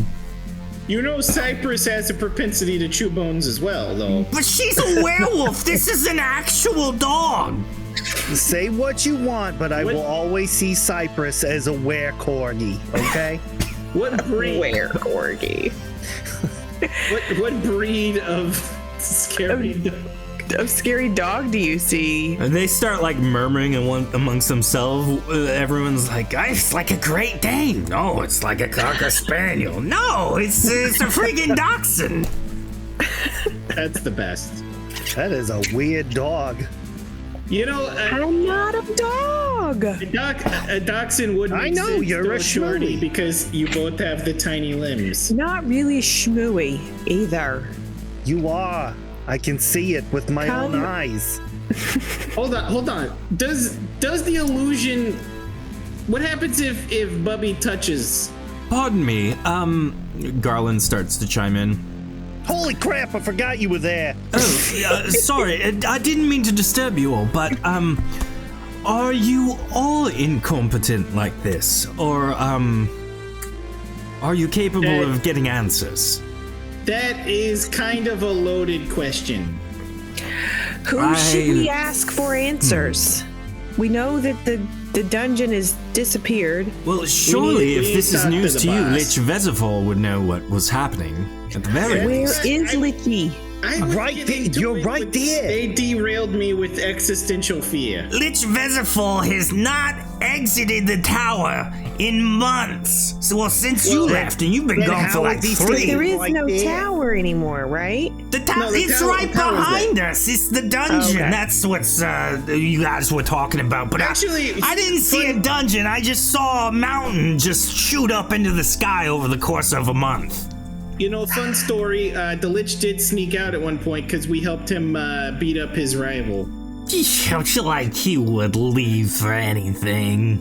You know Cypress has a propensity to chew bones as well, though. But she's a werewolf! This is an actual dog! Say what you want, but I will always see Cypress as a were-corgi, okay? What breed? Where, Corgi? What breed of scary dog? A scary dog do you see? And they start like murmuring amongst themselves. Everyone's like, It's like a Great Dane. No, it's like a Cocker Spaniel. No, it's a freaking Dachshund. That's the best. That is a weird dog. You know, I'm not a dog. a dachshund wouldn't I know, exist, you're though, a Shorty, shmooey. because you both have the tiny limbs. Not really schmooey either. You are. I can see it with my own Come- eyes. Hold on. Does the illusion? What happens if Bubby touches? Pardon me. Garland starts to chime in. Holy crap, I forgot you were there. Sorry, I didn't mean to disturb you all, but are you all incompetent like this, or are you capable of getting answers? That is kind of a loaded question. Who should we ask for answers? We know that the dungeon has disappeared. Well, surely we if this need is to news talk to to the you, boss. Lich Vezifal would know what was happening at the very Where least. is Licky? I was Right getting there, to you're it, right but there. They derailed me with existential fear. Lich Vezifal has not exited the tower in months. So, well, since you Well, left, and you've been then gone how for like is he 3. staying? There is Right no there. tower anymore, right? The tower, No, the it's tower- right the tower's behind us. It's the dungeon. Okay. That's what you guys were talking about. But Actually, I didn't see a dungeon. I just saw a mountain just shoot up into the sky over the course of a month. You know, fun story. The Lich did sneak out at one point because we helped him beat up his rival. Like he would leave for anything.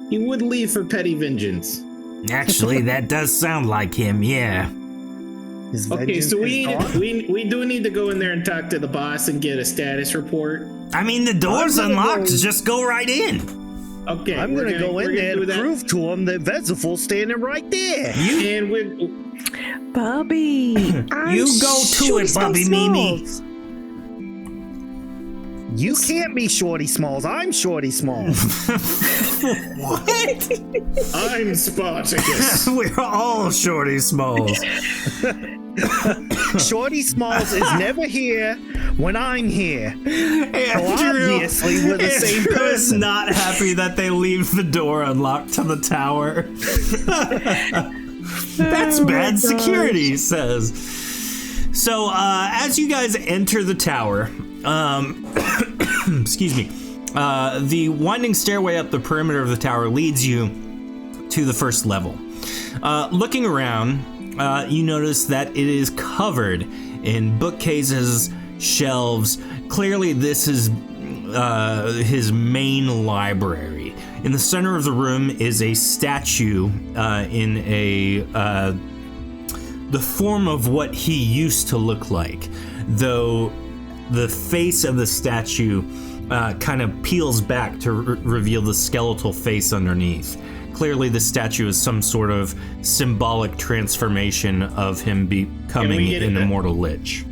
He would leave for petty vengeance. Actually, that does sound like him, yeah. His Okay, vengeance so is gone? we do need to go in there and talk to the boss and get a status report. I mean, the door's I'm gonna unlocked. go- Just go right in. Okay, I'm we're gonna go in we're there do to that. prove to him that Vezifal's standing right there. And we Bubby. You go to it, Bubby Mimi. You can't be Shorty Smalls. I'm Shorty Smalls. What? I'm Spartacus. We're all Shorty Smalls. Shorty Smalls is never here when I'm here. So Andrew, obviously we're the same Andrew is person. not happy that they leave the door unlocked to the tower. That's bad security, he says. So, as you guys enter the tower, excuse me, the winding stairway up the perimeter of the tower leads you to the first level. Looking around, you notice that it is covered in bookcases, shelves. Clearly, this is his main library. In the center of the room is a statue in the form of what he used to look like, though the face of the statue kind of peels back to reveal the skeletal face underneath. Clearly, the statue is some sort of symbolic transformation of him becoming get an it? immortal lich.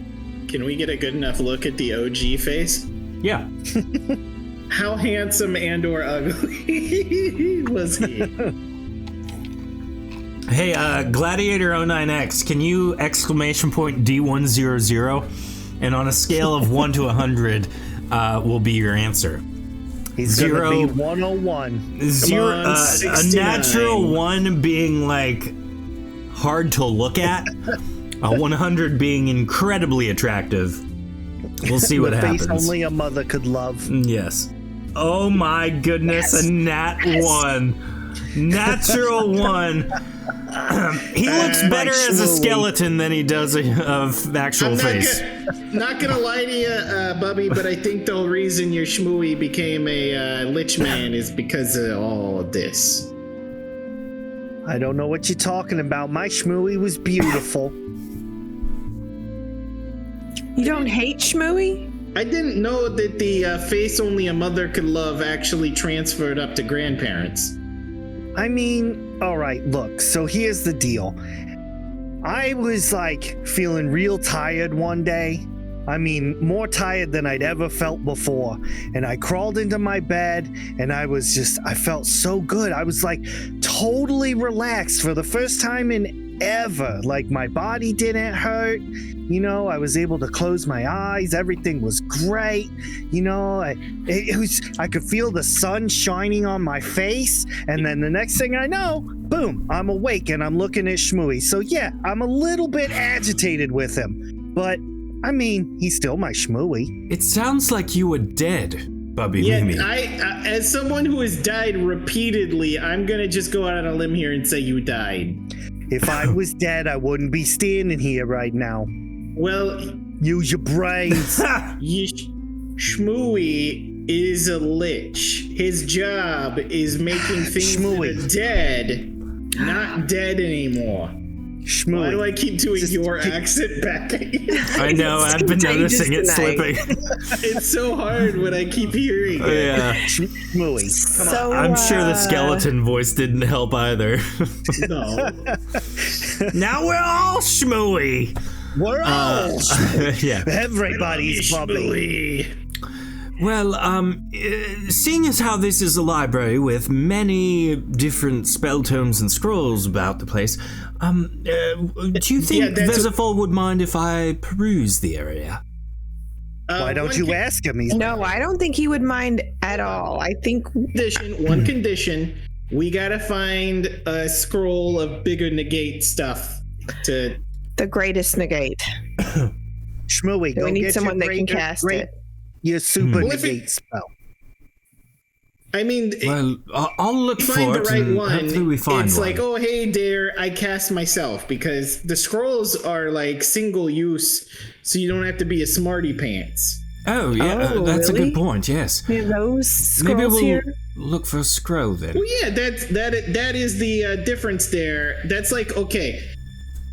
Can we get a good enough look at the OG face? Yeah. How handsome and or ugly was he? Hey, Gladiator 09X, can you exclamation point D100? And on a scale of 1 to 100, will be your answer. He's Zero. gonna be 101. Zero, on, a 69. natural 1 being like hard to look at, a 100 being incredibly attractive. We'll see what The face happens. only a mother could love. Yes. Oh my goodness, a nat 1. Natural 1. He looks better as a Shmooey. skeleton than he does of actual I'm face. not gonna lie to you, Bubby, but I think the reason your Shmooey became a Lich Man is because of all of this. I don't know what you're talking about. My Shmooey was beautiful. You don't hate Shmooey? I didn't know that the face only a mother could love actually transferred up to grandparents. I mean, all right, look, so here's the deal. I was like feeling real tired one day. I mean, more tired than I'd ever felt before. And I crawled into my bed and I felt so good. I was like totally relaxed for the first time in ever. Like my body didn't hurt. You know, I was able to close my eyes. Everything was great. You know, I could feel the sun shining on my face. And then the next thing I know, boom, I'm awake and I'm looking at Shmooey. So yeah, I'm a little bit agitated with him. But I mean, he's still my schmooey. It sounds like you were dead, Bubby Yeah, Mimi. I, as someone who has died repeatedly, I'm gonna just go out on a limb here and say you died. If I was dead, I wouldn't be standing here right now. Well, Use your brains. Shmooey is a lich. His job is making things Shmooey. that are dead not dead anymore. Schmooey. Why do I keep doing Just your keep- accent back at you? I know, It's I've been contagious noticing it tonight. slipping. It's so hard when I keep hearing it. Yeah. Schmooey. So I'm sure the skeleton voice didn't help either. No. Now we're all schmooey. We're all Yeah. everybody's Bubby. Well, seeing as how this is a library with many different spell tomes and scrolls about the place, do you think that's Vezifal would mind if I peruse the area? Why don't you ask him? He's No, I don't think he would mind at all. I think One condition. We gotta find a scroll of bigger negate stuff to. the greatest negate. Schmooey. We Go need get someone that your can great- cast great- it. Your super Well, if it- negate spell. I mean, Well, I'll look find for the it right and one. hopefully we find It's one. like, oh hey, dare I cast myself, because the scrolls are like single use, so you don't have to be a smarty pants. Oh, yeah, Oh, that's a really? good point, yes. We have those scrolls Maybe we'll here. look for a scroll then. Well, yeah, that is the difference there. That's like, okay,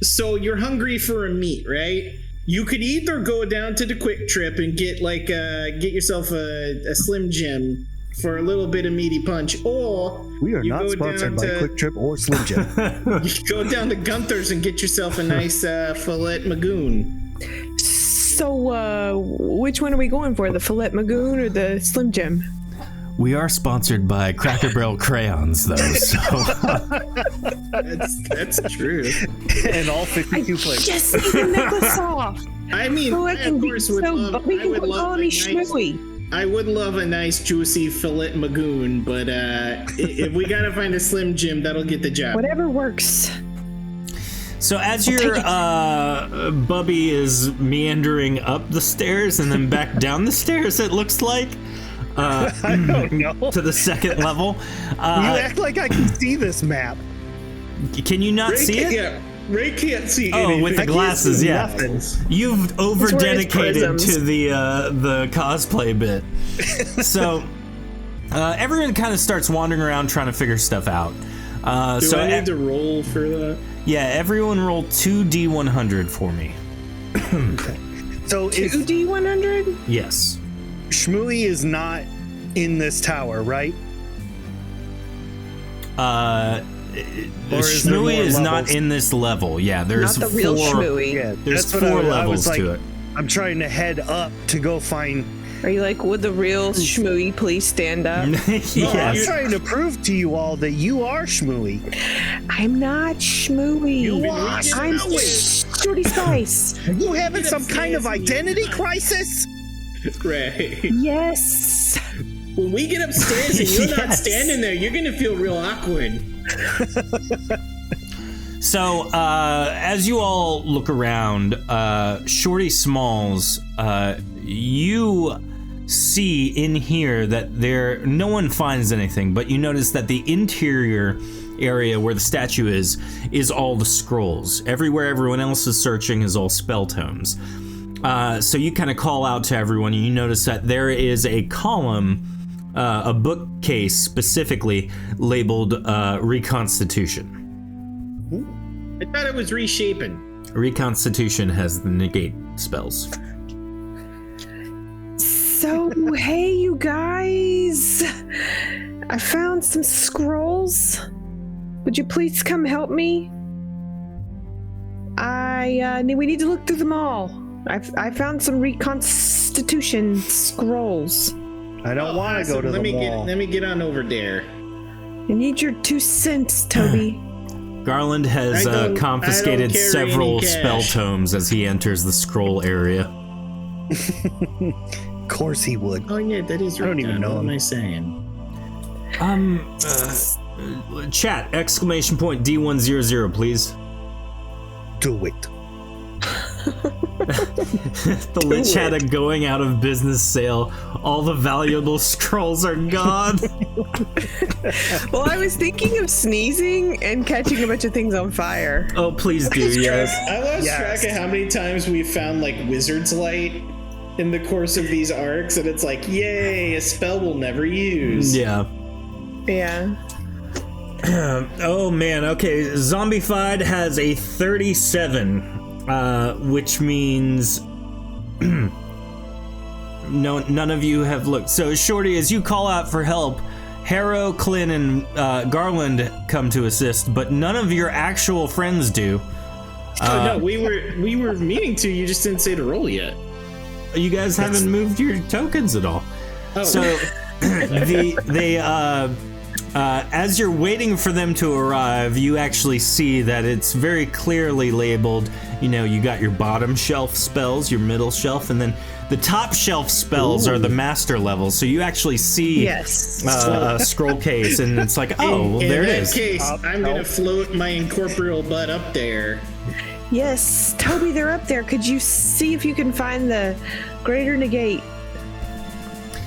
so you're hungry for a meat, right? You could either go down to the Quick Trip and get yourself a Slim Jim for a little bit of meaty punch, or We are you not go sponsored down by to- Quick Trip or Slim Jim. you go down to Gunther's and get yourself a nice fillet magoon. So, which one are we going for? The Fillet Magoon or the Slim Jim? We are sponsored by Cracker Barrel crayons, though, so... That's true. And all 52 flavors. Just need the necklace off. I mean, So I I can of be course so would love. Bubby I can would quit love calling a me nice. Schmooey. I would love a nice juicy fillet magoon, but if we gotta find a Slim Jim, that'll get the job. Whatever works. So as your Bubby is meandering up the stairs and then back down the stairs, it looks like, I don't know. to the second level. You act like I can see this map. Can you not Ray see can't- it? Yeah, Ray can't see. Oh, anything. with the glasses, yeah. Nothing. You've over dedicated prisms. to the cosplay bit. So everyone kind of starts wandering around trying to figure stuff out. Do So I need to roll for that? yeah, everyone roll 2d100 for me. So if 2D100? Yes. Schmooey is not in this tower, right? Or is there Shmooey more is not levels? in this level. Yeah, there's Not the real four. Schmooey. Yeah, There's that's what four I levels was like, to it. I'm trying to head up to go find. Are you like, would the real Schmooey please stand up? I'm Yes. trying to prove to you all that you are Schmooey. I'm not Schmooey. You are I'm Schmooey. Shorty Spice. Are you having some upstairs kind of and you- identity crisis? Ray. Yes. When we get upstairs and you're not Yes. standing there, you're gonna feel real awkward. So, as you all look around, Shorty Smalls, you see in here that no one finds anything, but you notice that the interior area where the statue is all the scrolls. Everywhere everyone else is searching is all spell tomes. So you kind of call out to everyone, and you notice that there is a column, a bookcase specifically labeled Reconstitution. I thought it was reshaping. Reconstitution has the negate spells. So, hey, you guys. I found some scrolls. Would you please come help me? We need to look through them all. I found some Reconstitution scrolls. I don't want to Awesome. go to let the wall. Let me get on over there. I need your 2 cents, Toby. Garland has I don't confiscated carry several any spell cash. tomes as he enters the scroll area. Of course he would. Oh yeah, that is right. I don't even know What him. am I saying? Chat, exclamation point D100, please. Do it. The Lich had a going out of business sale. All the valuable scrolls are gone. Well, I was thinking of sneezing and catching a bunch of things on fire. Oh, please do, yes. I lost track of how many times we've found like Wizard's Light in the course of these arcs, and it's like, yay, a spell we'll never use. Yeah. Yeah. Oh man, okay. Zombified has a 37, which means none of you have looked. So, Shorty, as you call out for help, Harrow, Clint, and Garland come to assist, but none of your actual friends do. No, we were meaning to. You just didn't say to roll yet. You guys haven't moved your tokens at all. Oh. So as you're waiting for them to arrive, you actually see that it's very clearly labeled. You know, you got your bottom shelf spells, your middle shelf, and then the top shelf spells are the master level. So you actually see a scroll case, and it's like, oh, well, there it is. In that case, I'm going to float my incorporeal butt up there. Yes, Toby, they're up there. Could you see if you can find the greater negate?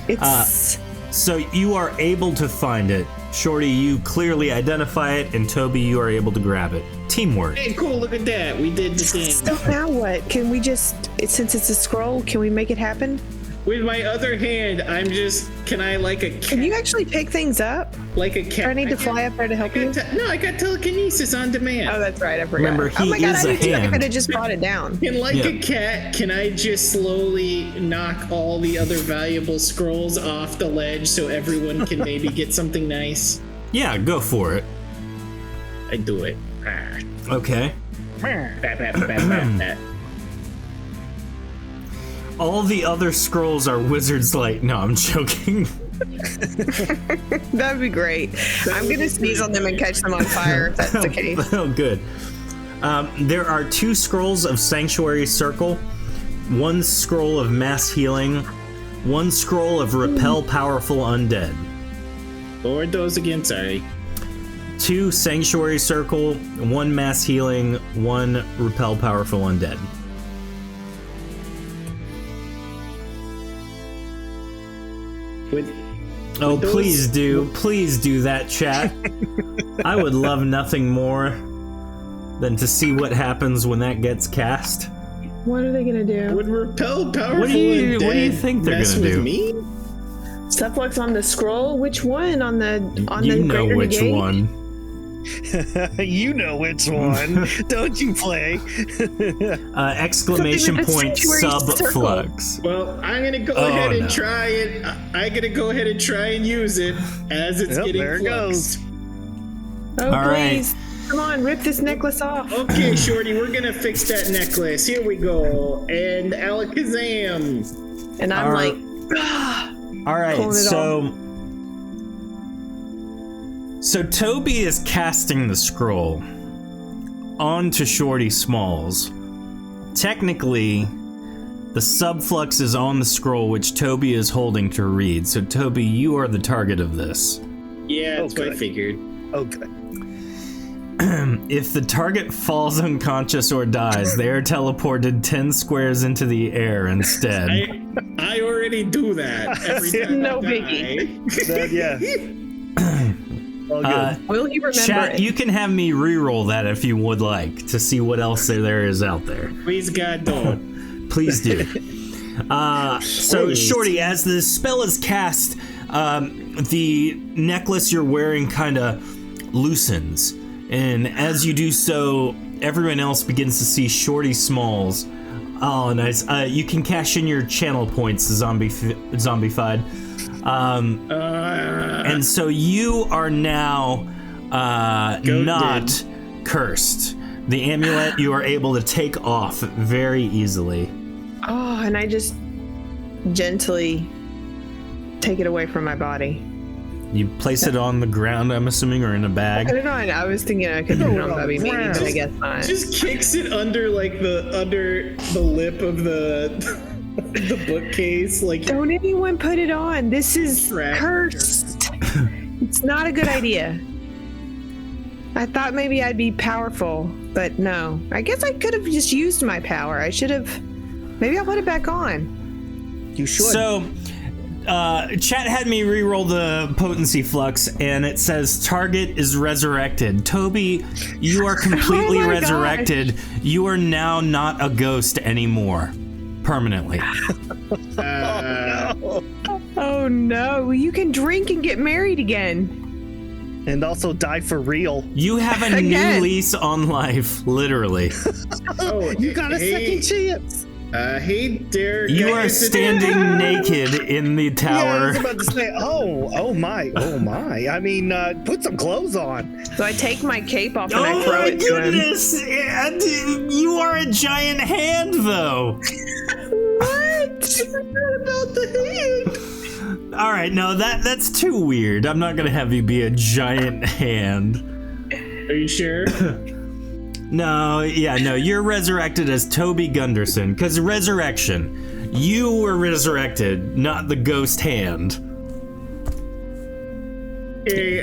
It's So you are able to find it. Shorty, you clearly identify it, and Toby, you are able to grab it. Teamwork. Hey, cool, look at that. We did the thing. So now what? Can we just, since it's a scroll, can we make it happen? With my other hand, I'm just, can I like a cat? Can you actually pick things up? Like a cat? Do I need to fly up there to help you? No, I got telekinesis on demand. Oh, that's right. I forgot. Remember, oh he my God, is I a did too. I hand. could have just brought it down. And like a cat, can I just slowly knock all the other valuable scrolls off the ledge so everyone can maybe get something nice? Yeah, go for it. I do it. Okay. All the other scrolls are Wizard's Light. No, I'm joking. That'd be great. I'm going to sneeze on them and catch them on fire if that's the case. Oh, good. There are 2 scrolls of Sanctuary Circle, 1 scroll of Mass Healing, 1 scroll of Repel Powerful Undead. Forward those again, sorry. 2 Sanctuary Circle, 1 Mass Healing, 1 Repel Powerful Undead. Oh, please do that, chat. I would love nothing more than to see what happens when that gets cast. What are they going to do? Would repel powerful What do you think they're mess gonna with do? Me? Sufflux on the scroll? Which one? On the You know greater which negate? one. You know which one. Don't you play? Exclamation Something with point the sanctuary subflux. Well, I'm gonna go ahead and try it. I'm gonna go ahead and try and use it as it's getting there it fluxed. Oh, All right. please. Come on, rip this necklace off. Okay, Shorty, we're gonna fix that necklace. Here we go. And alakazam. And I'm like, All right, Pulling it so Toby is casting the scroll onto Shorty Smalls. Technically, the subflux is on the scroll, which Toby is holding to read. So, Toby, you are the target of this. Yeah, that's what I figured. Okay. If the target falls unconscious or dies, they are teleported 10 squares into the air instead. I already do that every time. No I die. That, yeah. All good. will you remember Chat, it? you can have me re-roll that if you would like to see what else there is out there. Please, God, don't. Please do. So, Shorty, as the spell is cast, the necklace you're wearing kind of loosens. And as you do so, everyone else begins to see Shorty Smalls. Oh, nice. You can cash in your channel points, Zombified. And so you are now not cursed. The amulet you are able to take off very easily. Oh, and I just gently take it away from my body. You place it on the ground, I'm assuming, or in a I bag. don't know. I was thinking I could put it on Bubby maybe, but I guess not. Just kicks it under like the lip of the bookcase. Like, Don't anyone put it on. This is Trash. cursed. It's not a good idea. I thought maybe I'd be powerful, but no. I guess I could have just used my power. I should have Maybe I'll put it back on. You should. So, chat had me re-roll the potency flux, and it says target is resurrected. Toby, you are completely Oh my resurrected. You are now not a ghost anymore, permanently. Oh no, you can drink and get married again. And also die for real. You have a new Again. lease on life, literally. Oh, You got a second chance. Hey, Derek. You are standing naked in the Yeah, I tower. was about to say, oh my. I mean, put some clothes on. So I take my cape off and I Oh throw my it to him. goodness! And you are a giant hand, though. What? about the hand. All right, no, that's too weird. I'm not gonna have you be a giant hand. Are you sure? No, you're resurrected as Toby Gunderson, because resurrection. You were resurrected, not the ghost hand. Hey,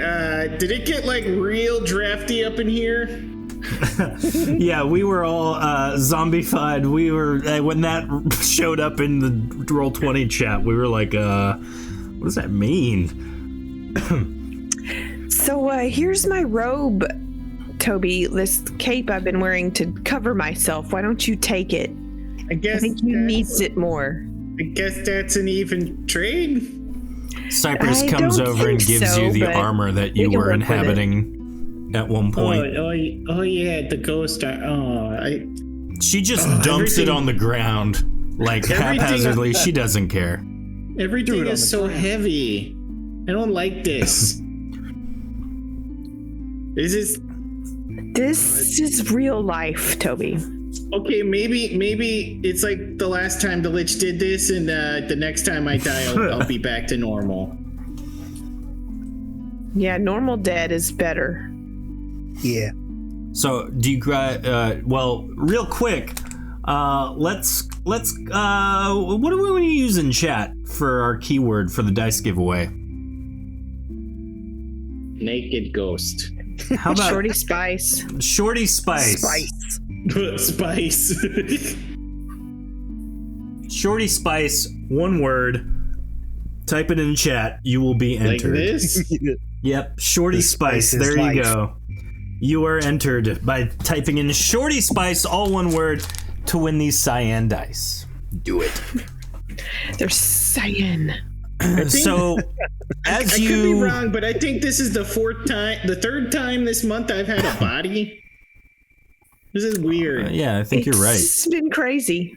did it get like real drafty up in here? Yeah, we were all zombified. We were when that showed up in the Roll20 chat. We were like, what does that mean? So here's my robe, Toby. This cape I've been wearing to cover myself. Why don't you take it? I guess I think you need it more. I guess that's an even trade. Cypress I comes don't over and think gives so, you the but armor that we you can were work with it. inhabiting at one point. Oh yeah, the ghost. She just dumps it everything- on the ground, like Everything- haphazardly. She doesn't care. Everything is so heavy. I don't like this. This is This is real life, Toby. okay. Maybe it's like the last time the Lich did this, and the next time I die, I'll be back to normal. Yeah, normal dead is better. Yeah. So, do you well, real quick, let's what do we want to use in chat for our keyword for the dice giveaway? Naked ghost. How about Shorty Spice. Shorty Spice? Spice. Spice. Shorty Spice, one word. Type it in chat. You will be Like entered. this? Yep, Shorty The Spice. spice is There you life. go. You are entered by typing in Shorty Spice, all one word, to win these cyan dice. Do it. They're cyan. So, as I you could be wrong, but I think this is the third time this month I've had a body. This is weird. yeah, I think you're right. It's been crazy.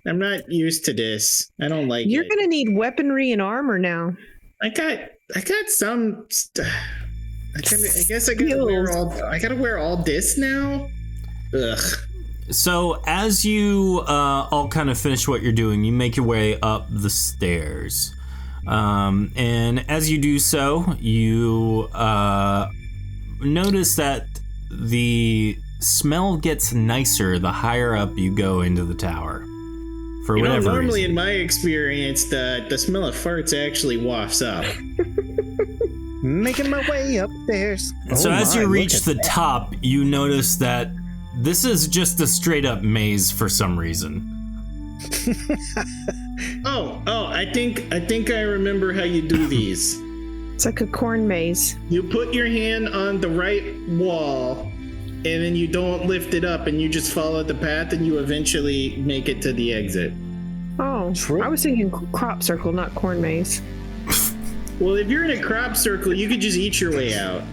I'm not used to this. I don't like You're it. gonna need weaponry and armor now. I got some. I guess I gotta wear all this now. Ugh. So, as you all kind of finish what you're doing, you make your way up the stairs. And as you do so, you notice that the smell gets nicer the higher up you go into the tower. For whatever Normally reason. in my experience, the smell of farts actually wafts up. Making my way upstairs. So Oh as my, you look reach at the that. top, you notice that this is just a straight up maze for some reason. Oh, I think I remember how you do these. It's like a corn maze. You put your hand on the right wall, and then you don't lift it up, and you just follow the path, and you eventually make it to the exit. Oh, True. I was thinking crop circle, not corn maze. Well, if you're in a crop circle, you could just eat your way out.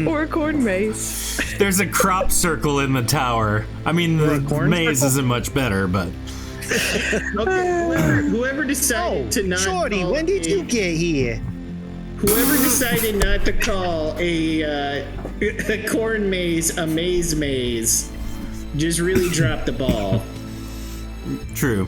Or a corn maze. There's a crop circle in the tower. I mean, the corn maze circle? isn't much better, but Okay, whoever decided to not Shorty, call when did you get here? Whoever decided not to call a corn maze a maze just really dropped the ball. true.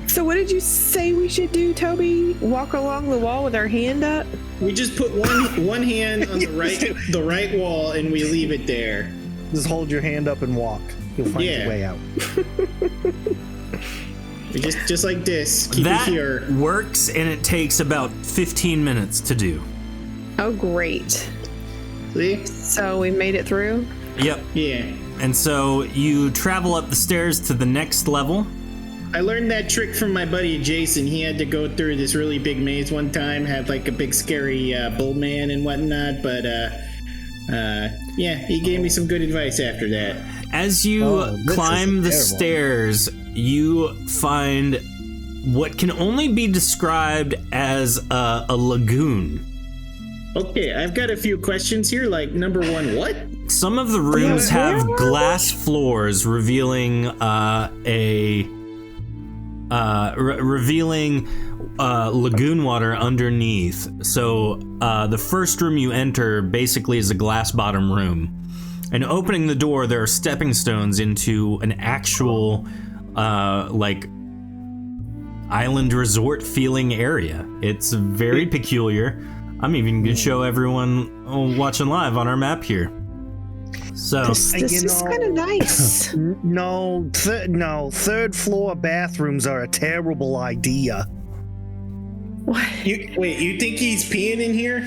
So what did you say we should do, Toby? Walk along the wall with our hand up? We just put one hand on the right wall and we leave it there. Just hold your hand up and walk. You'll find Yeah. your way out. We just like this. Keep That it here. works, and it takes about 15 minutes to do. Oh, great. See? So we made it through? Yep. Yeah. And so you travel up the stairs to the next level. I learned that trick from my buddy Jason. He had to go through this really big maze one time, had like a big scary bull man and whatnot, but yeah, he gave me some good advice after that. As you climb the stairs, you find what can only be described as a lagoon. Okay, I've got a few questions here, like number one, what? Some of the rooms have glass floors revealing lagoon water underneath. So the first room you enter basically is a glass bottom room. And opening the door, there are stepping stones into an actual like island resort feeling area. It's very peculiar. I'm even going to show everyone watching live on our map here. So This is kind of nice. No, third floor bathrooms are a terrible idea. You think he's peeing in here?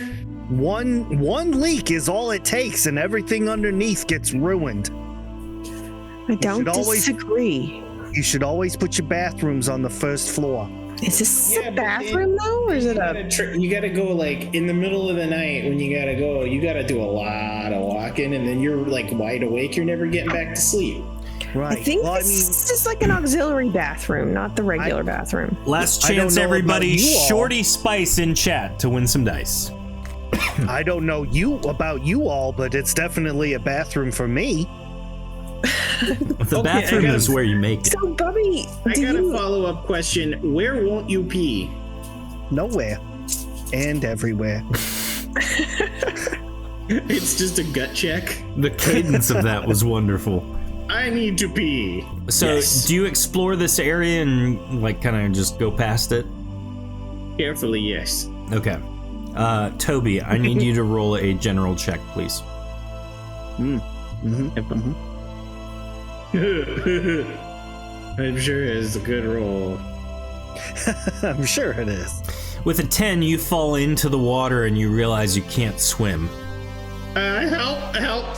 One leak is all it takes, and everything underneath gets ruined. I don't disagree. You should always put your bathrooms on the first floor. Is this a bathroom though, or is it a? You gotta go like in the middle of the night when you gotta go. You gotta do a lot of walking, and then you're like wide awake. You're never getting back to sleep. Right. I think this is like an auxiliary bathroom, not the regular bathroom. last chance, everybody. Shorty Spice in chat to win some dice. I don't know about you all, but it's definitely a bathroom for me. The bathroom is where you make it. So, Bubby, I got a follow-up question. Where won't you pee? Nowhere. And everywhere. It's just a gut check. The cadence of that was wonderful. I need to pee. So, do you explore this area and like kind of just go past it? Carefully, yes. Okay. Toby, I need you to roll a general check, please. I'm sure it's a good roll. I'm sure it is. With a 10, you fall into the water and you realize you can't swim. Help!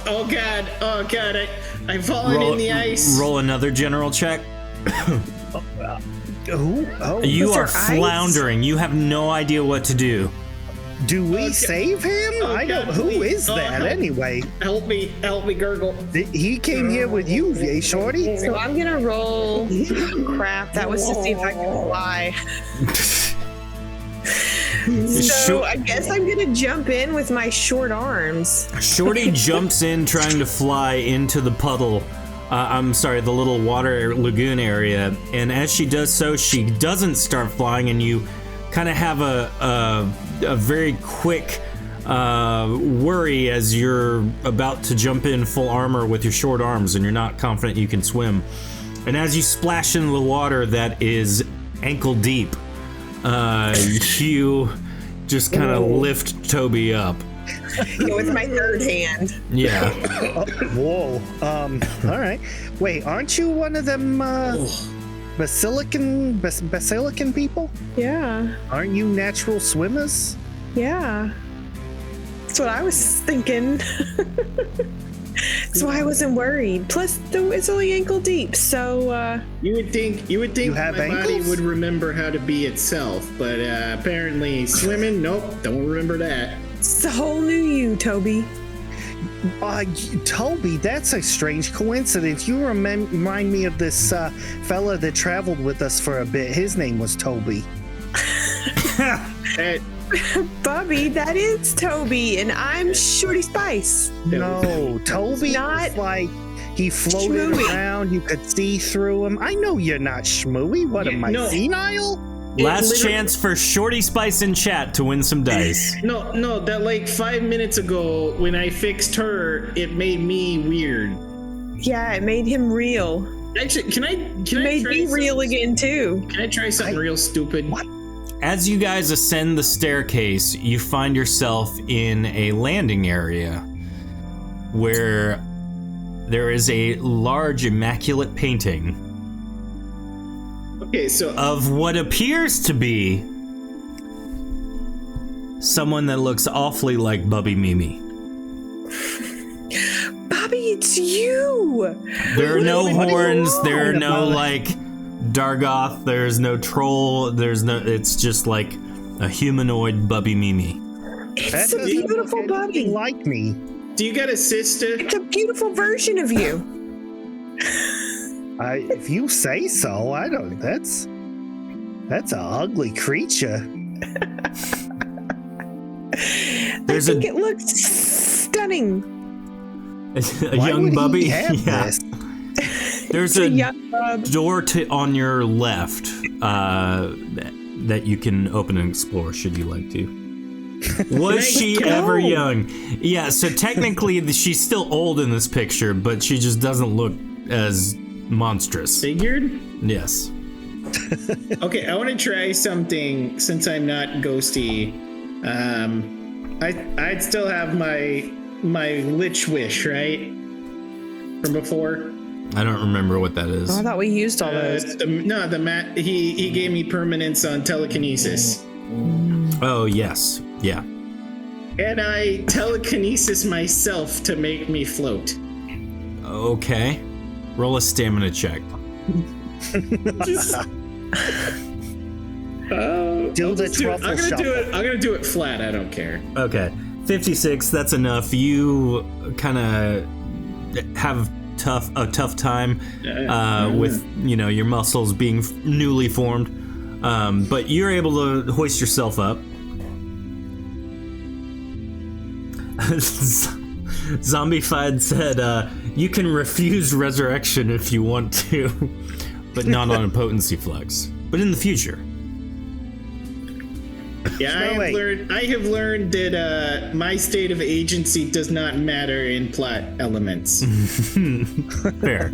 Oh god! I've fallen in the ice. Roll another general check. You Was are there floundering. You have no idea what to do. Do we save him? I don't. Who is that anyway? Help me, Gurgle. He came here with you, eh, Shorty? So I'm gonna roll. Crap, that was to see if I could fly. So I guess I'm gonna jump in with my short arms. Shorty jumps in trying to fly into the puddle. The little water lagoon area. And as she does so, she doesn't start flying, and you kind of have a very quick worry as you're about to jump in full armor with your short arms, and you're not confident you can swim. And as you splash into the water that is ankle deep, you just kind of lift Toby up. With my third hand. Yeah. Whoa. All right. Wait, aren't you one of them basilican people? Yeah. Aren't you natural swimmers? Yeah. That's what I was thinking. That's why I wasn't worried. Plus, it's only ankle deep, so. You would think my body would remember how to be itself, but apparently swimming, nope, don't remember that. It's a whole new you, Toby. Toby, that's a strange coincidence. You remind me of this fella that traveled with us for a bit. His name was Toby. Bubby, that is Toby, and I'm Shorty Spice. No, Toby was like he floated around. You could see through him. I know you're not Schmooey. What am I, senile? Last chance for Shorty Spice in chat to win some dice. No, that like 5 minutes ago when I fixed her, it made me weird. Yeah, it made him real. Actually, can I made me real again too. Can I try something real stupid? What? As you guys ascend the staircase, you find yourself in a landing area where there is a large immaculate painting. Okay, so of what appears to be someone that looks awfully like Bubby Mimi. Bobby, It's you. There are no What are you horns. There are on no about? like Dargoth. There's no troll. There's no. It's just like a humanoid Bubby Mimi. It's a beautiful Bubby. Like me. Do you got a sister? It's a beautiful version of you. If you say so, I don't. That's an ugly creature. There's I think it looks stunning. a Why young would Bubby. he have this? There's It's a a young bub. door on your left that you can open and explore should you like to. Was she ever young? Yeah, so technically she's still old in this picture, but she just doesn't look as monstrous. Figured? Yes. Okay, I want to try something since I'm not ghosty. I'd still have my Lich Wish, right? From before. I don't remember what that is. Oh, I thought we used all those. He gave me permanence on telekinesis. Oh, yes. Yeah. And I telekinesis myself to make me float. Okay. Roll a stamina check. Do the truffle I'm gonna shuffle. do it. I'm gonna do it flat. I don't care. Okay. 56, that's enough. You kind of have a tough time with, your muscles being newly formed. But you're able to hoist yourself up. Zombified said, you can refuse resurrection if you want to, but not on a potency flex. But in the future. Yeah, I have learned that my state of agency does not matter in plot elements. Fair.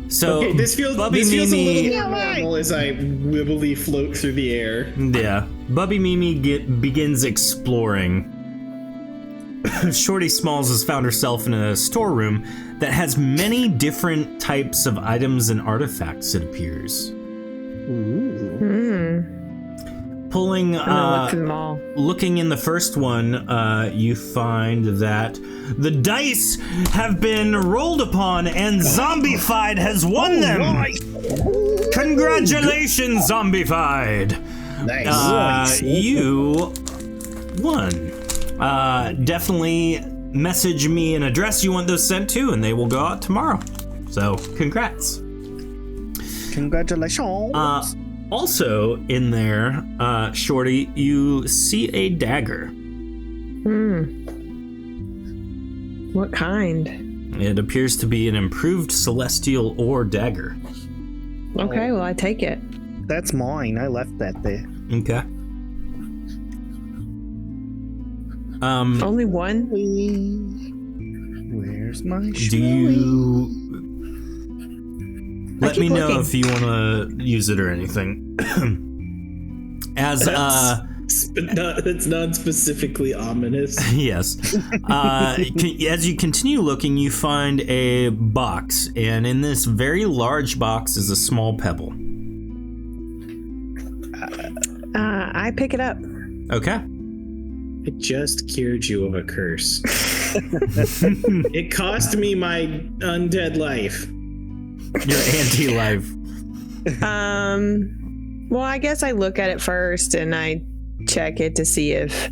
So, Okay, this feels a Bubby little Mimi, more normal as I wibbly float through the air. yeah, Bubby Mimi begins exploring. Shorty Smalls has found herself in a storeroom that has many different types of items and artifacts, it appears. Pulling, I'm gonna look through them all. looking in the first one, you find that the dice have been rolled upon and Zombified has won them. Congratulations, Zombified. Nice. You won. Definitely message me an address you want those sent to, and they will go out tomorrow. So, congrats. Congratulations. Also in there, Shorty, you see a dagger. What kind? It appears to be an improved celestial ore dagger. Okay, well, I take it. That's mine. I left that there. Okay. Only one? Where's my Do shoe? you let keep me know looking. if you want to use it or anything? As It's non-specifically ominous. yes, as you continue looking, you find a box, and in this very large box is a small pebble. I pick it up. Okay. It just cured you of a curse. It cost me my undead life. Your anti-life. Well, I guess I look at it first and I check it to see if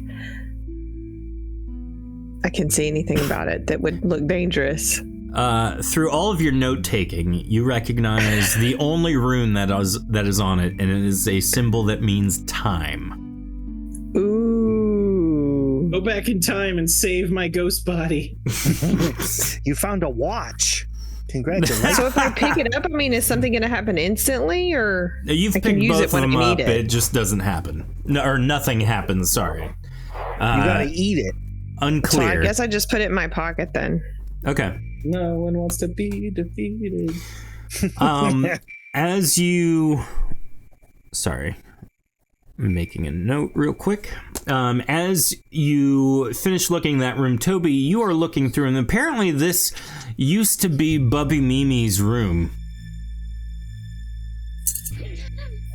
I can see anything about it that would look dangerous. Through all of your note taking, you recognize the only rune that is on it, and it is a symbol that means time. Ooh. Go back in time and save my ghost body. You found a watch. Congratulations. So if I pick it up, I mean, is something going to happen instantly, or You've I can picked use both it of when them I up. need It it? just doesn't happen, or nothing happens. Sorry. You gotta eat it. So I Unclear. guess I just put it in my pocket then. Okay. No one wants to be defeated. As you, sorry, I'm making a note real quick. As you finish looking in that room, Toby, you are looking through, and apparently this used to be Bubby Mimi's room.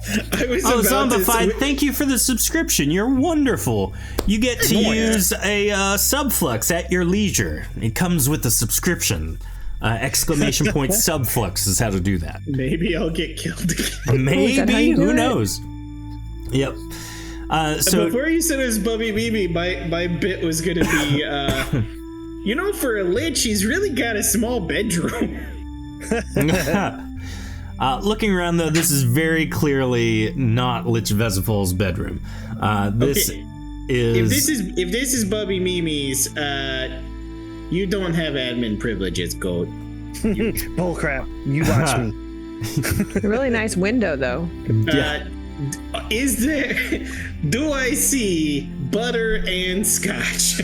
I was Oh, about to Zombified, thank you for the subscription. You're wonderful. You get to use a subflux at your leisure. It comes with a subscription. Exclamation point subflux is how to do that. Maybe I'll get killed again. Maybe, who knows? Yep. So before you said it was Bubby Mimi, my bit was gonna be, you know, for a lich, he's really got a small bedroom. Looking around, though, this is very clearly not Lich Vezifal's bedroom. This Okay. is... If this is Bubby Mimi's, you don't have admin privileges, Goat. Bullcrap. You watch me. A really nice window, though. Is there? Do I see butter and scotch?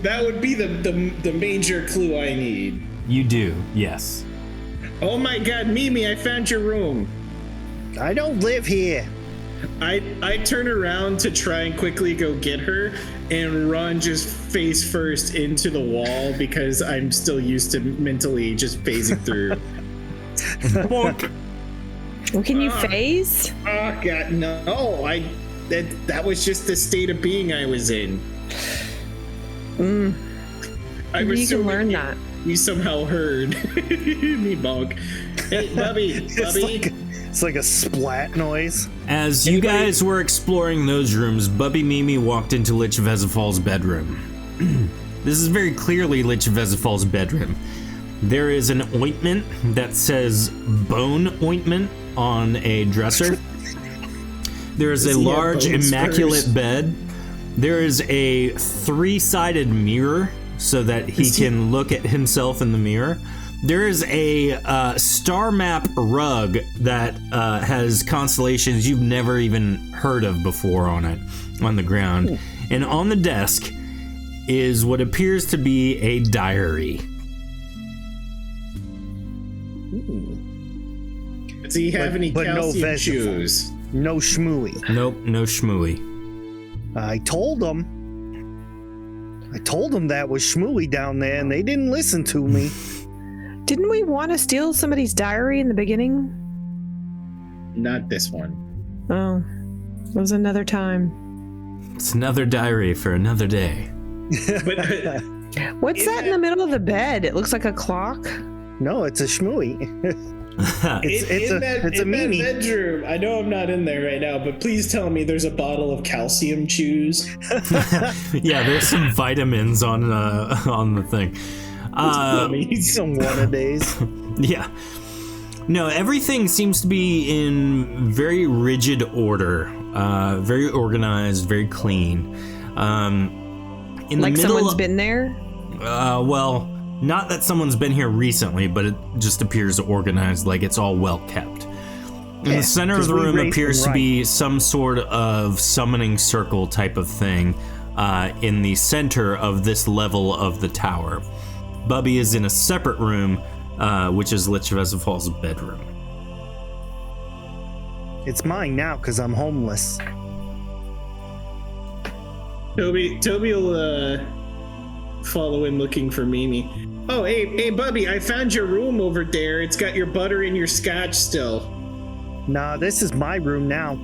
That would be the major clue I need. You do, yes. Oh my God, Mimi! I found your room. I don't live here. I turn around to try and quickly go get her and run just face first into the wall because I'm still used to mentally just phasing through. Well, can you phase? Oh God, no! That was just the state of being I was in. Maybe you can learn that. You somehow heard me bonk. Hey, Bubby, Bubby. It's like a splat noise. As you guys were exploring those rooms, Bubby Mimi walked into Lich Vezifal's bedroom. This is very clearly Lich Vezifal's bedroom. There is an ointment that says bone ointment on a dresser. There is a large immaculate bed. There is a 3-sided mirror so that he can look at himself in the mirror. There is a star map rug that has constellations you've never even heard of before on it, on the ground. And on the desk is what appears to be a diary. Does he have any but no calcium Vezifal. shoes? No schmooey. Nope, no schmooey. I told them that was schmooey down there, and they didn't listen to me. Didn't we want to steal somebody's diary in the beginning? Not this one. Oh, it was another time. It's another diary for another day. But What's that in the middle of the bed? It looks like a clock. No, it's a schmooey. It's a in that Mimi. bedroom. I know I'm not in there right now, but please tell me there's a bottle of calcium chews. Yeah, there's some vitamins on the thing. Some one-a-days. Yeah. No, everything seems to be in very rigid order, very organized, very clean. In Like the middle, someone's been there? well, not that someone's been here recently, but it just appears organized, like it's all well kept. In the center of the room appears to be some sort of summoning circle type of thing in the center of this level of the tower. Bubby is in a separate room, which is Lich Vezifal's bedroom. It's mine now because I'm homeless. Toby will follow in looking for Mimi. Oh, hey, Bubby, I found your room over there. It's got your butter and your scotch still. Nah, this is my room now.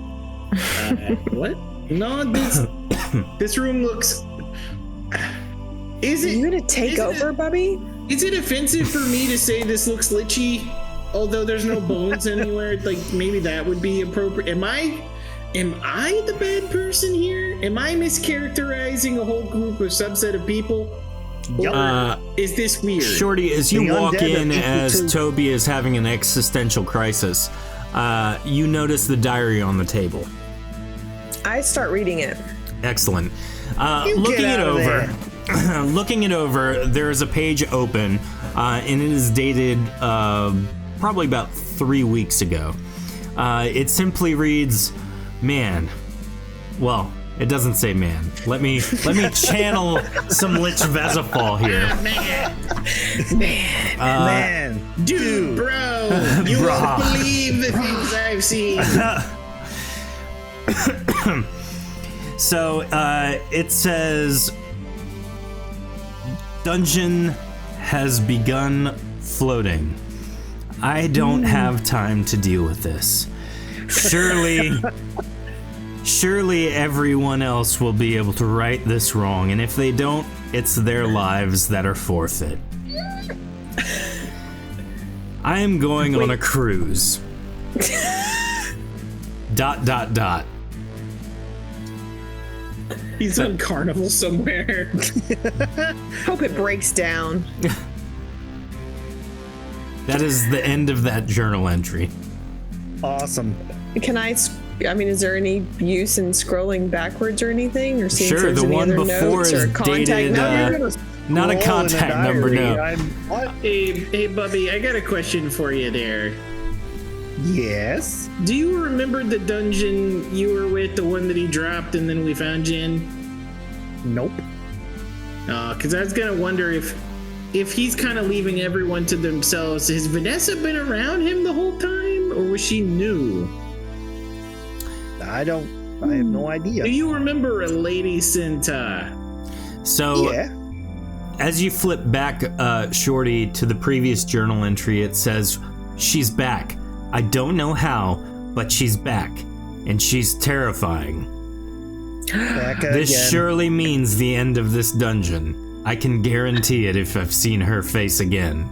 What? No, this room looks. Is Are it? you gonna take over, Bubby? Is it offensive for me to say this looks lichy? Although there's no bones anywhere, like maybe that would be appropriate. Am I the bad person here? Am I mischaracterizing a whole group or subset of people? Or is this weird? Shorty, as you The walk undead are in equal as to- Toby is having an existential crisis, you notice the diary on the table. I start reading it. Excellent. You Looking get it out of over, there. looking it over, there is a page open, and it is dated probably about 3 weeks ago. It simply reads, "Man." Well, it doesn't say "man." Let me channel some Lich Vezifal here. Man, Dude, bro, you won't believe the things I've seen. So it says, "Dungeon has begun floating. I don't have time to deal with this. Surely everyone else will be able to right this wrong, and if they don't, it's their lives that are forfeit. I am going on a cruise. ... He's on Carnival somewhere. Hope it breaks down. That is the end of that journal entry. Awesome. Can I mean, is there any use in scrolling backwards or anything? Or seeing if Sure, there's the any one other before notes is or contact dated, number? not a contact number, no. Hey, Bubby, I got a question for you there. Yes. Do you remember the dungeon you were with, the one that he dropped and then we found you in? Nope. Because I was gonna wonder if he's kind of leaving everyone to themselves. Has Vanessa been around him the whole time, or was she new? I have no idea. Do you remember a Lady Cinta? So, Yeah. as you flip back, Shorty, to the previous journal entry, it says, she's back. I don't know how, but she's back. And she's terrifying. Back This again. surely means the end of this dungeon. I can guarantee it if I've seen her face again.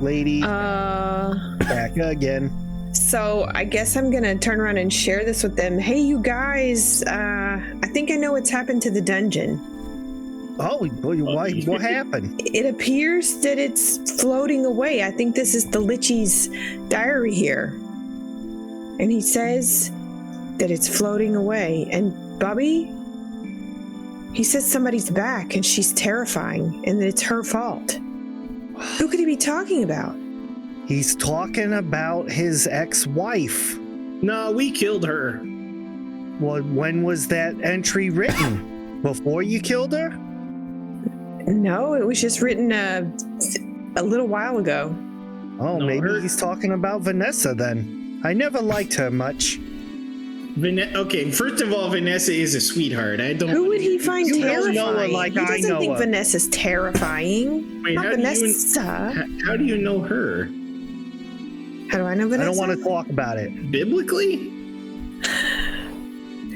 Lady, back again. So I guess I'm gonna turn around and share this with them. Hey, you guys, I think I know what's happened to the dungeon. Oh, what happened? It appears that it's floating away. I think this is the Lichy's diary here. And he says that it's floating away. And Bubby, he says somebody's back and she's terrifying and that it's her fault. Who could he be talking about? He's talking about his ex-wife. No, we killed her. Well, when was that entry written? Before you killed her? No, it was just written a little while ago. Oh, No, maybe her- he's talking about Vanessa then. I never liked her much. Okay, first of all, Vanessa is a sweetheart. I don't. Who would he find You don't terrifying? know her like he I doesn't know think her. Vanessa's terrifying. Wait, Not how do you- Vanessa. How do you know her? How do I know I Vanessa? don't want to talk about it. Biblically?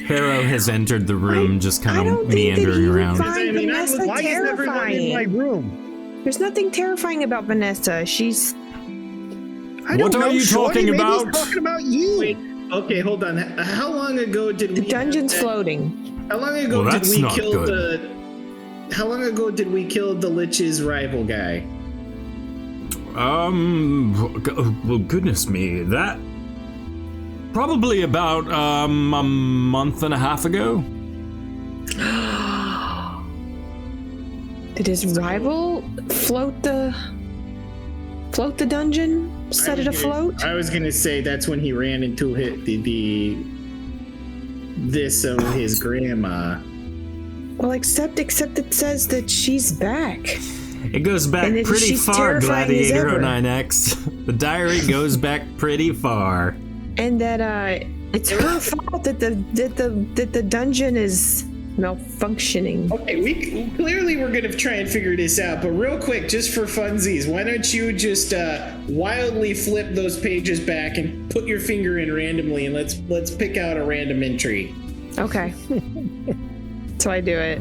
Harrow has entered the room, just I kind don't of think that meandering he would around. find I mean, Vanessa Why is everyone in my terrifying. room? There's nothing terrifying about Vanessa. She's I don't What are know, you Shorty. talking Maybe about? He's talking about you. Wait, okay, hold on. How long ago did the we? dungeon's floating. How long ago Well, did that's we not kill good. the? How long ago did we kill the Lich's rival guy? Well, goodness me, that probably about a month and a half ago. Did his rival float the dungeon? Set it afloat? I was gonna say that's when he ran into this of his grandma. Well, except it says that she's back. It goes back And if pretty she's far, terrifying as Gladiator ever. 09X. The diary goes back pretty far. And that it's her fault that the dungeon is malfunctioning. Okay, we clearly we're gonna try and figure this out, but real quick, just for funsies, why don't you just wildly flip those pages back and put your finger in randomly, and let's pick out a random entry. Okay. So I do it.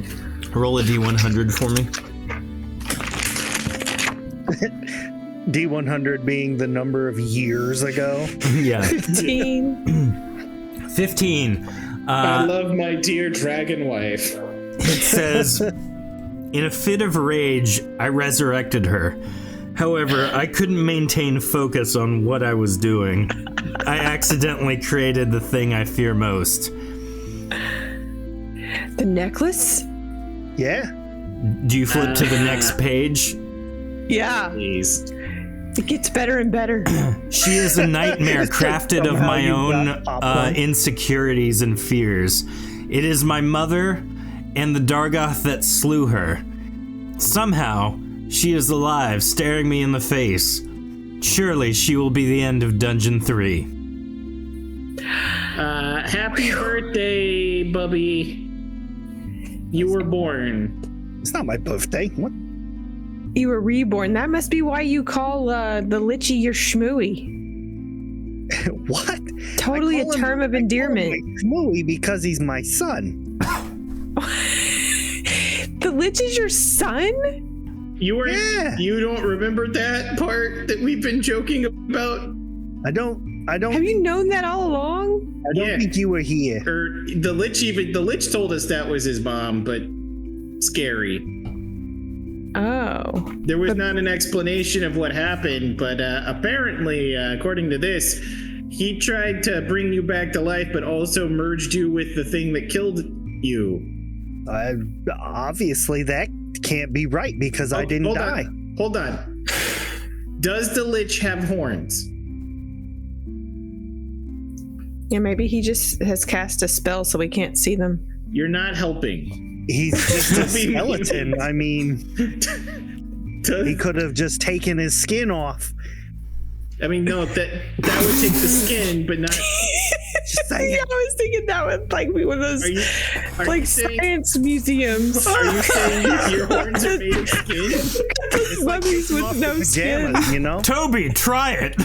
Roll a D100 for me. D100 being the number of years ago. Yeah. 15. 15. I love my dear dragon wife. It says, in a fit of rage, I resurrected her. However, I couldn't maintain focus on what I was doing. I accidentally created the thing I fear most. The necklace? Yeah. Do you flip to the next page? Yeah. Please. It gets better and better. She is a nightmare crafted of Somehow my you own got popcorn. insecurities and fears. It is my mother and the Dargoth that slew her. Somehow, she is alive, staring me in the face. Surely she will be the end of Dungeon 3. Happy birthday, Bubby. You were born. It's not my birthday. What? You were reborn. That must be why you call the Lichy your schmooey. What? Totally a term of endearment. Schmooey because he's my son. The Lich is your son? You don't remember that part that we've been joking about? I don't. Have you known that all along? I don't think you were here. Or the Lich told us that was his mom, but scary. Oh. There was not an explanation of what happened, but apparently, according to this, he tried to bring you back to life, but also merged you with the thing that killed you. Obviously, that can't be right because I didn't die. Hold on. Does the Lich have horns? Yeah, maybe he just has cast a spell so we can't see them. You're not helping. He's just a skeleton. I mean, he could have just taken his skin off. I mean, no, that would take the skin, but not. Just Yeah, saying. I was thinking that would like be one of those Are you like saying- science museums. Are you saying your horns are made of skin? Mummies with no skin. Pajamas, you know? Toby, try it.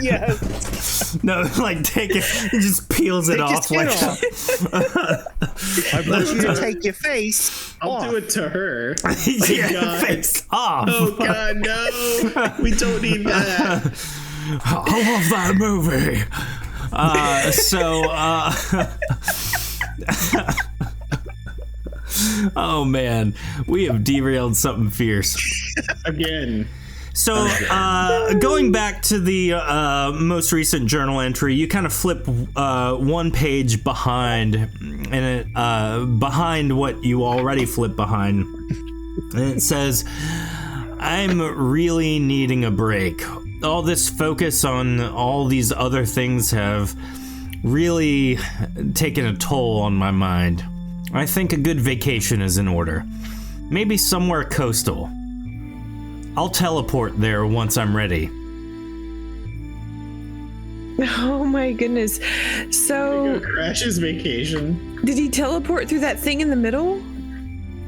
Yes. No, like take it. He just peels it Take your off skin like. off. I want you to take your face I'll off. do it to her. Yeah, God. face off. Oh God, no! We don't need that. I love that movie. Oh man, we have derailed something fierce. Again. So, going back to the most recent journal entry, you kind of flip one page behind, and it behind what you already flipped behind, and it says, "I'm really needing a break. All this focus on all these other things have really taken a toll on my mind. I think a good vacation is in order. Maybe somewhere coastal. I'll teleport there once I'm ready." Oh my goodness. So, Crash's vacation. did he teleport through that thing in the middle?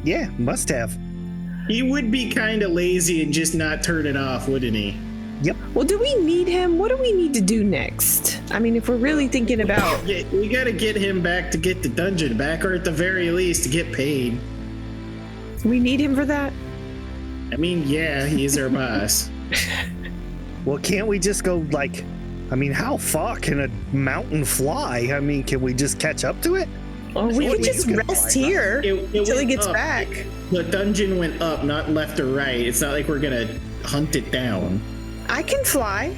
Yeah, must have. He would be kind of lazy and just not turn it off, wouldn't he? Yep. Well, do we need him? What do we need to do next? I mean, if we're really thinking about... Yeah, we gotta get him back to get the dungeon back, or at the very least, to get paid. We need him for that? I mean, yeah, he's our boss. Well, can't we just go like, I mean, how far can a mountain fly? I mean, can we just catch up to it? Or we Well, could just we could rest fly, huh? here until he went gets up. back. The dungeon went up, not left or right. It's not like we're gonna hunt it down. I can fly.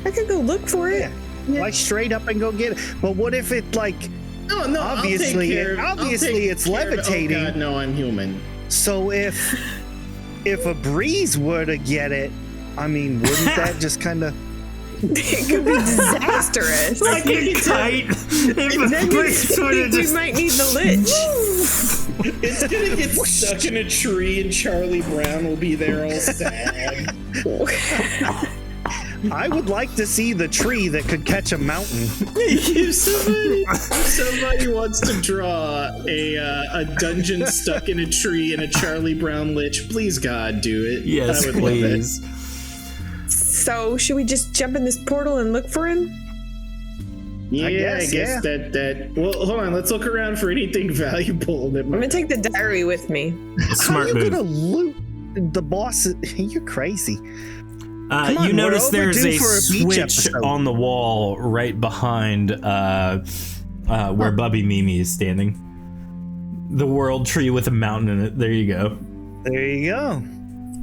I can go look for it. Fly straight up and go get it. But what if it like, No, Obviously- I'll take obviously it's care of- levitating. Oh God, no, I'm human. so if a breeze were to get it, I mean, wouldn't that just kind of... It could be disastrous. Like a kite. If Then a breeze would have we just might need the lich. It's gonna get stuck in a tree, and Charlie Brown will be there all sad. I would like to see the tree that could catch a mountain. If somebody wants to draw a dungeon stuck in a tree and a Charlie Brown lich, please God, do it. Yes, I would love it. please. So, should we just jump in this portal and look for him? Yeah, I guess, guess yeah. that. Well, hold on. Let's look around for anything valuable. That I'm gonna take the diary with me. Smart How are you move. gonna loot the boss? You're crazy. on, You we're notice there's overdue a for a beach switch episode. on the wall right behind where Bubby Mimi is standing. The world tree with a mountain in it. There you go. There you go.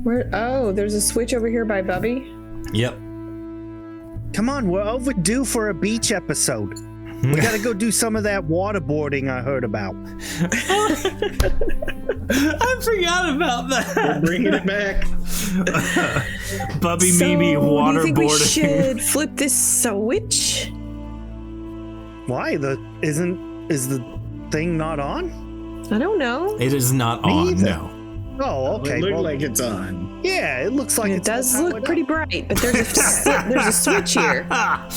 Where? Oh, there's a switch over here by Bubby. Yep. Come on, we're overdue for a beach episode. We gotta go do some of that waterboarding I heard about. I forgot about that. We're bringing it back. Bubby So, Mimi do you think we waterboarding. should flip this switch? Why? Is the thing not on? I don't know. It is not Me on. either. No. Oh, okay. It looked Well, like it's on. yeah, it looks like It it's all does powered look pretty up. bright, but there's a switch here. Chat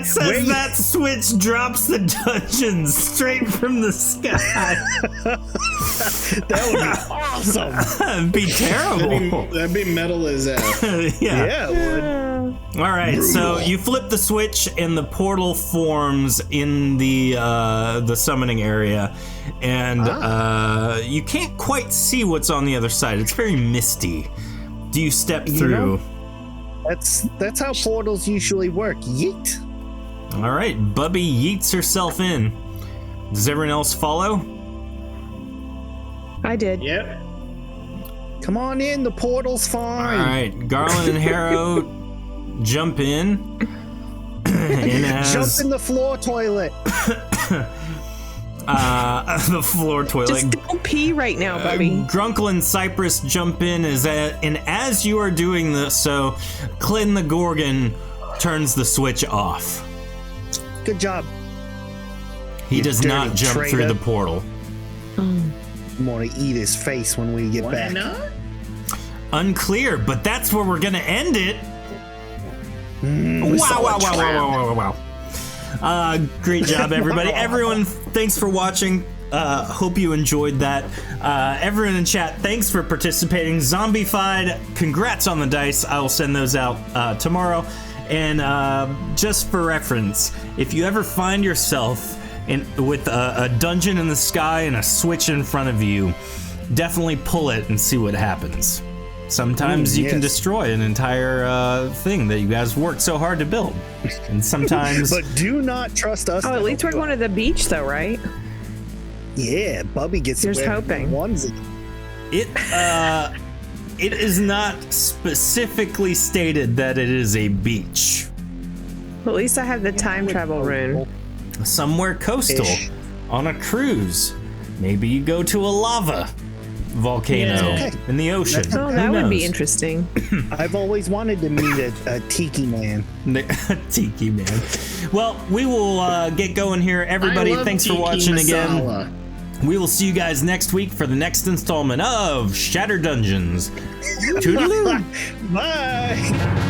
says where you- that switch drops the dungeon straight from the sky. That would be awesome. That'd be terrible. That'd be metal as hell. Yeah. Yeah, it would. All right, so you flip the switch and the portal forms in the summoning area, and you can't quite see what's on the other side. It's very misty. Do you step through? That's how portals usually work. Yeet. All right, Bubby yeets herself in. Does everyone else follow? I did. Yep. Come on in. The portal's fine. All right, Garland and Harrow jump in. And Jump in the floor toilet. the floor toilet. Just don't pee right now, Bubby. Grunkle and Cypress jump in, and as you are doing this, so Clyn the Gorgon turns the switch off. Good job. He does dirty not jump traitor. through the portal. I'm gonna eat his face when we get Why back. not? Unclear, but that's where we're gonna end it. We saw a trap. Wow. Great job, everybody. Everyone, thanks for watching. Hope you enjoyed that. Everyone in chat, thanks for participating. Zombified, congrats on the dice. I will send those out tomorrow. And just for reference, if you ever find yourself with a dungeon in the sky and a switch in front of you, definitely pull it and see what happens. Sometimes you can destroy an entire thing that you guys worked so hard to build. And sometimes... But do not trust us. Oh, at least we're going to the beach, though, right? Yeah, Bubby gets Here's to wear hoping. onesie. It is not specifically stated that it is a beach. Well, at least I have the time travel rune. Somewhere coastal, Ish. on a cruise. Maybe you go to a lava volcano Yeah. in the ocean. Oh, Who that would be knows? interesting. I've always wanted to meet a tiki man. Tiki man. Well, we will get going here. Everybody, I love thanks for tiki watching again. masala. We will see you guys next week for the next installment of Shattered Dungeons. Toodaloo! Bye.